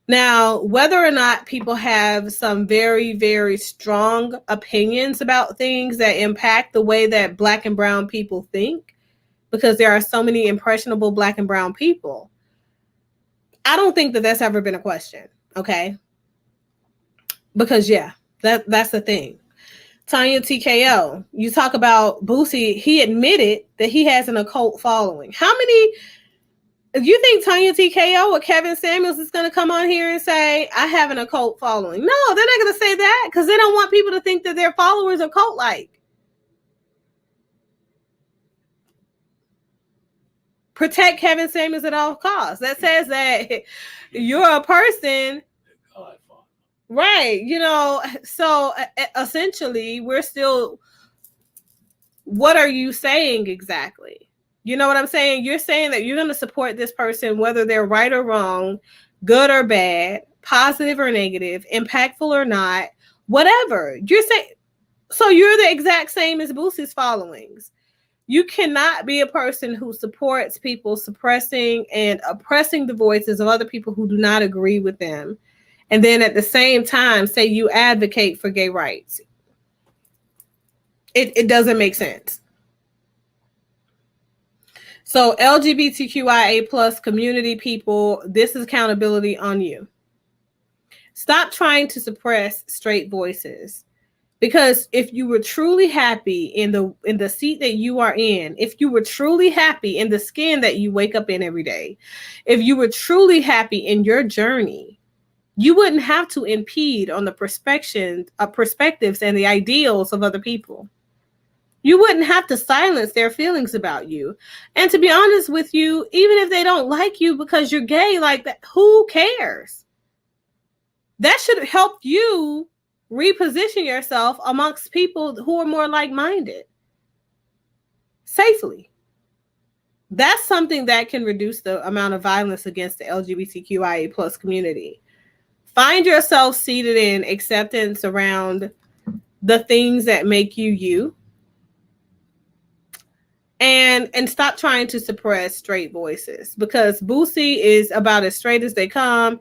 Now, whether or not people have some very, very strong opinions about things that impact the way that Black and brown people think, because there are so many impressionable Black and brown people, I don't think that that's ever been a question, okay? Because, yeah, that's the thing. Tanya TKO, you talk about Boosie, he admitted that he has an occult following. How many... You think Tanya TKO or KevinSamuels is going to come on here and say, I have an occult following? No, they're not going to say that because they don't want people to think that their followers are cult-like. Protect KevinSamuels at all costs. That says that you're a person, right? So essentially, we're still, what are you saying exactly? You know what I'm saying? You're saying that you're going to support this person, whether they're right or wrong, good or bad, positive or negative, impactful or not, whatever. You're saying, so you're the exact same as Boosie's followings. You cannot be a person who supports people suppressing and oppressing the voices of other people who do not agree with them, and then at the same time say you advocate for gay rights. It doesn't make sense. So LGBTQIA plus community people, this is accountability on you. Stop trying to suppress straight voices, because if you were truly happy in the seat that you are in, if you were truly happy in the skin that you wake up in every day, if you were truly happy in your journey, you wouldn't have to impede on the perspectives and the ideals of other people. You wouldn't have to silence their feelings about you. And to be honest with you, even if they don't like you because you're gay, like that, who cares? That should help you reposition yourself amongst people who are more like-minded safely. That's something that can reduce the amount of violence against the LGBTQIA plus community Find yourself seated in acceptance around the things that make you you, and stop trying to suppress straight voices, because Boosie is about as straight as they come,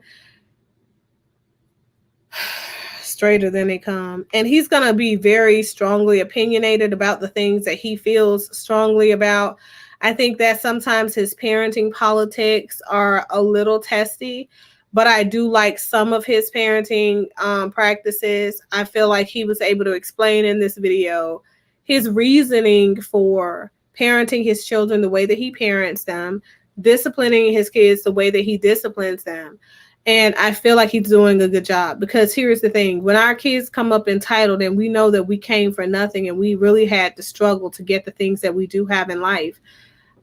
straighter than they come, and he's going to be very strongly opinionated about the things that he feels strongly about. I think that sometimes his parenting politics are a little testy, but I do like some of his parenting practices. I feel like he was able to explain in this video his reasoning for parenting his children the way that he parents them, disciplining his kids the way that he disciplines them. And I feel like he's doing a good job, because here's the thing. When our kids come up entitled and we know that we came for nothing and we really had to struggle to get the things that we do have in life,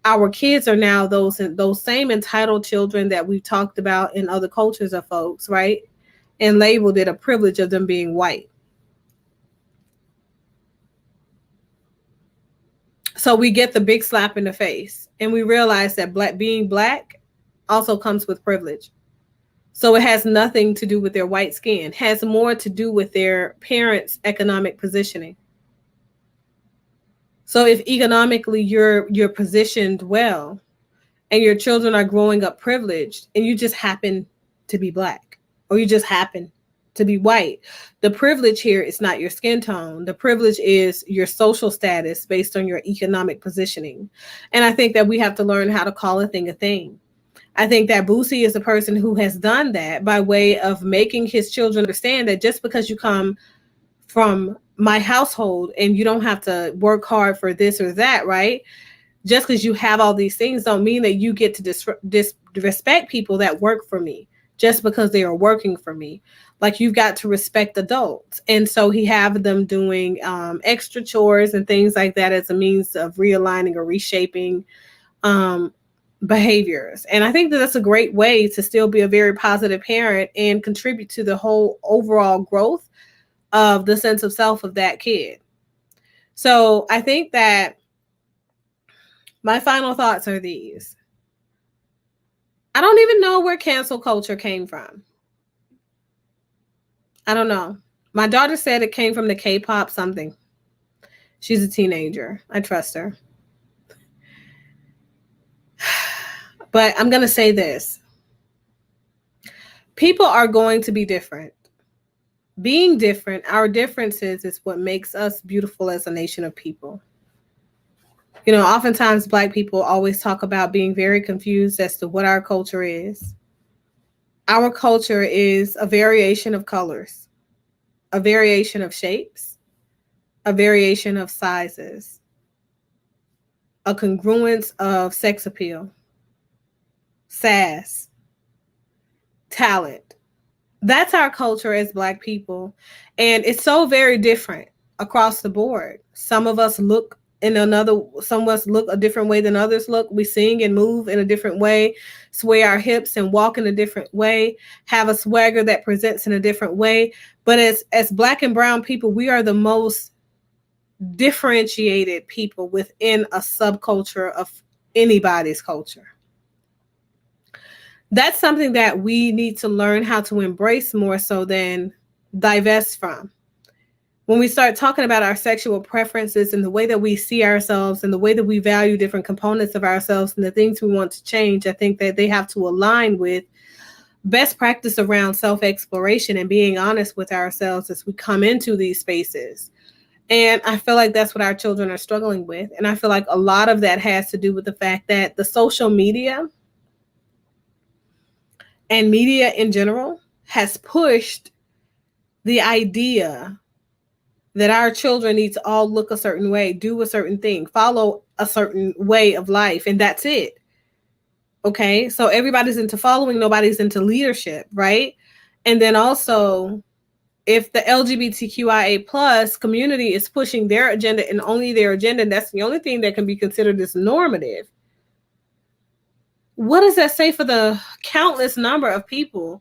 our kids are now those same entitled children that we've talked about in other cultures of folks, right? And labeled it a privilege of them being white. So we get the big slap in the face, and we realize that being black also comes with privilege. So it has nothing to do with their white skin. It has more to do with their parents' economic positioning. So if economically you're positioned well, and your children are growing up privileged, and you just happen to be black, or you just happen to be white, the privilege here is not your skin tone. The privilege is your social status based on your economic positioning. And I think that we have to learn how to call a thing a thing. I think that Boosie is a person who has done that by way of making his children understand that just because you come from my household and you don't have to work hard for this or that, right? Just because you have all these things don't mean that you get to disrespect people that work for me just because they are working for me. Like, you've got to respect adults. And so he have them doing extra chores and things like that as a means of realigning or reshaping behaviors. And I think that that's a great way to still be a very positive parent and contribute to the whole overall growth of the sense of self of that kid. So I think that my final thoughts are these. I don't even know where cancel culture came from. I don't know. My daughter said it came from the K-pop something. She's a teenager. I trust her. But I'm going to say this. People are going to be different. Being different, our differences is what makes us beautiful as a nation of people. You know, oftentimes Black people always talk about being very confused as to what our culture is. Our culture is a variation of colors, a variation of shapes, a variation of sizes, a congruence of sex appeal, sass, talent. That's our culture as Black people. And it's so very different across the board. Some of us look some of us look a different way than others look. We sing and move in a different way, sway our hips and walk in a different way, have a swagger that presents in a different way. But as Black and brown people, we are the most differentiated people within a subculture of anybody's culture. That's something that we need to learn how to embrace more so than divest from. When we start talking about our sexual preferences and the way that we see ourselves and the way that we value different components of ourselves and the things we want to change, I think that they have to align with best practice around self-exploration and being honest with ourselves as we come into these spaces. And I feel like that's what our children are struggling with. And I feel like a lot of that has to do with the fact that the social media and media in general has pushed the idea that our children need to all look a certain way, do a certain thing, follow a certain way of life, and that's it. Okay, so everybody's into following, nobody's into leadership, right? And then also, if the LGBTQIA plus community is pushing their agenda and only their agenda, and that's the only thing that can be considered as normative, what does that say for the countless number of people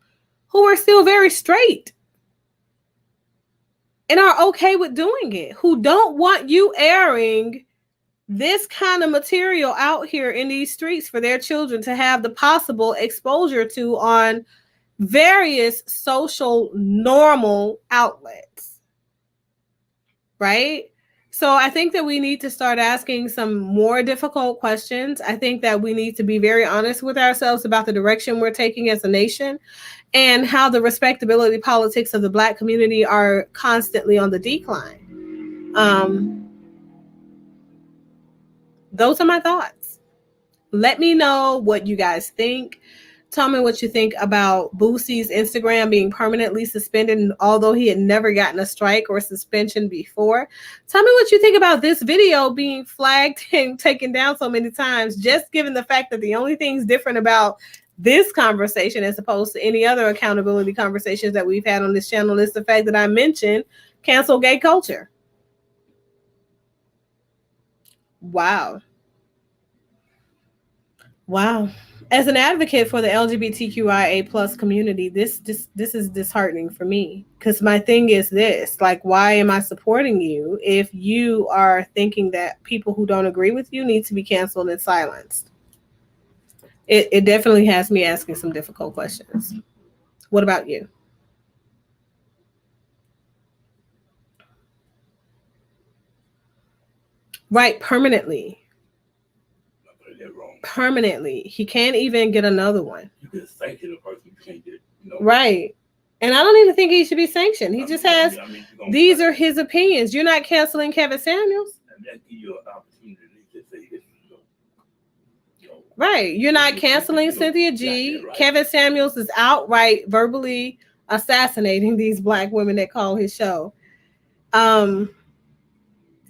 who are still very straight and are okay with doing it, who don't want you airing this kind of material out here in these streets for their children to have the possible exposure to on various social normal outlets, right? So I think that we need to start asking some more difficult questions. I think that we need to be very honest with ourselves about the direction we're taking as a nation and how the respectability politics of the Black community are constantly on the decline. Those are my thoughts. Let me know what you guys think. Tell me what you think about Boosie's Instagram being permanently suspended, although he had never gotten a strike or suspension before. Tell me what you think about this video being flagged and taken down so many times, just given the fact that the only things different about this conversation as opposed to any other accountability conversations that we've had on this channel is the fact that I mentioned cancel gay culture. Wow. Wow. As an advocate for the LGBTQIA plus community, this is disheartening for me, because my thing is this, like, why am I supporting you if you are thinking that people who don't agree with you need to be canceled and silenced? It definitely has me asking some difficult questions. What about you? Right, permanently. Permanently. He can't even get another one. You can sanction a person, you can't get, Right. And I don't even think he should be sanctioned. He just has, these are his opinions. You're not canceling Kevin Samuels. That give you an opportunity to say this. Right. You're not canceling Cynthia G. Right. Kevin Samuels is outright verbally assassinating these Black women that call his show.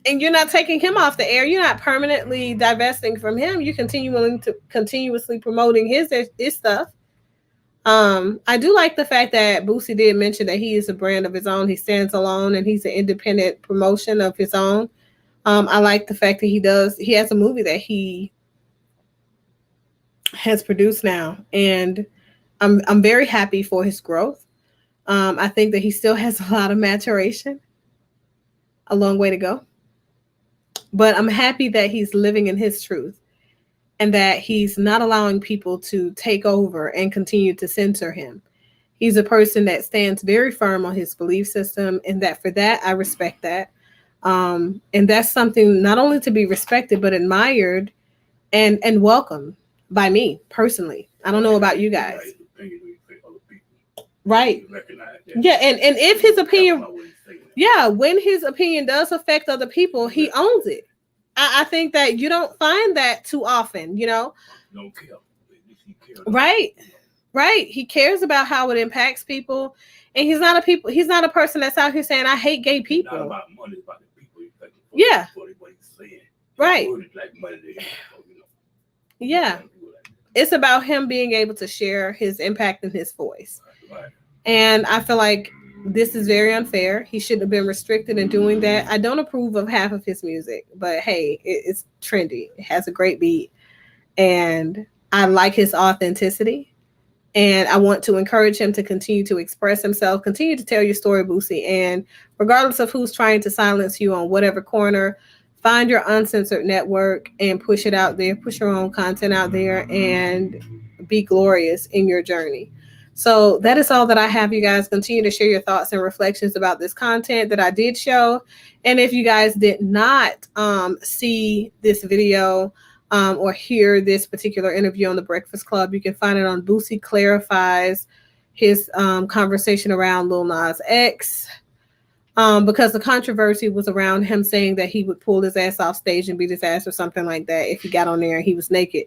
And you're not taking him off the air. You're not permanently divesting from him. You're continuously promoting his stuff. I do like the fact that Boosie did mention that he is a brand of his own. He stands alone and he's an independent promotion of his own. I like the fact that he has a movie that he has produced now, and I'm very happy for his growth. I think that he still has a lot of maturation, a long way to go. But I'm happy that he's living in his truth and that he's not allowing people to take over and continue to censor him. He's a person that stands very firm on his belief system, and that for that, I respect that. And that's something not only to be respected, but admired and welcomed by me personally. I don't know about you guys. Right. Yeah, and if his opinion, yeah, when his opinion does affect other people, he owns it. I think that you don't find that too often, Right. Right. He cares about how it impacts people. And he's not a person that's out here saying, I hate gay people. It's not about money, it's about the people. Yeah. Right. Yeah. It's about him being able to share his impact and his voice. Right. And I feel like this is very unfair. He shouldn't have been restricted in doing that. I don't approve of half of his music, but hey, it's trendy. It has a great beat. And I like his authenticity. And I want to encourage him to continue to express himself, continue to tell your story, Boosie. And regardless of who's trying to silence you on whatever corner, find your uncensored network and push it out there, push your own content out there, and be glorious in your journey. So that is all that I have, you guys. Continue to share your thoughts and reflections about this content that I did show. And if you guys did not see this video or hear this particular interview on The Breakfast Club, you can find it on Boosie Clarifies his conversation around Lil Nas X. Because the controversy was around him saying that he would pull his ass off stage and beat his ass or something like that if he got on there and he was naked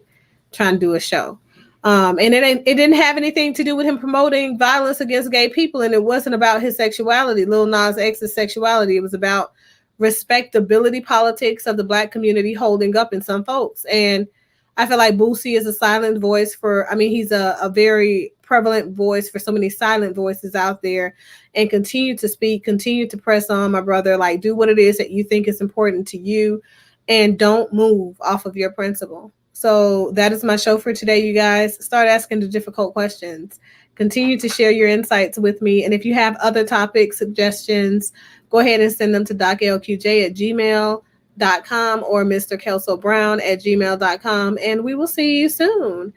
trying to do a show. And it didn't have anything to do with him promoting violence against gay people, and it wasn't about his sexuality, Lil Nas X's sexuality. It was about respectability politics of the Black community holding up in some folks. And I feel like Boosie is a silent voice he's a very prevalent voice for so many silent voices out there, and continue to speak, continue to press on, my brother. Like, do what it is that you think is important to you and don't move off of your principle. So that is my show for today, you guys. Start asking the difficult questions. Continue to share your insights with me. And if you have other topic suggestions, go ahead and send them to doclqj@gmail.com or mrkelsobrown@gmail.com. And we will see you soon.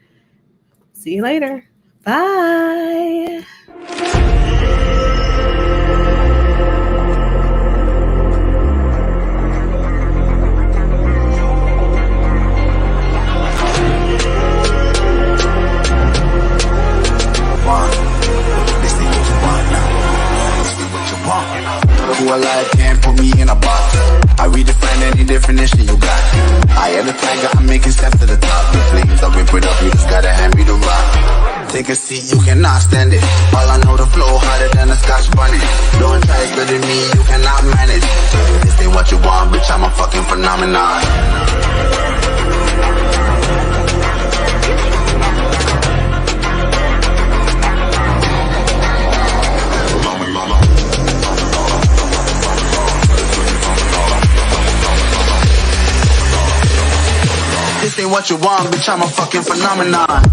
See you later. Bye. Who alive can't put me in a box. I redefine any definition you got. I am the tiger, I'm making steps to the top. The flames, I rip it up, you just gotta hand me the rock. Take a seat, you cannot stand it. All I know, the flow harder than a Scotch bonnet. Don't try studying me, you cannot manage. This ain't what you want, bitch, I'm a fucking phenomenon. This ain't what you want, bitch, I'm a fucking phenomenon.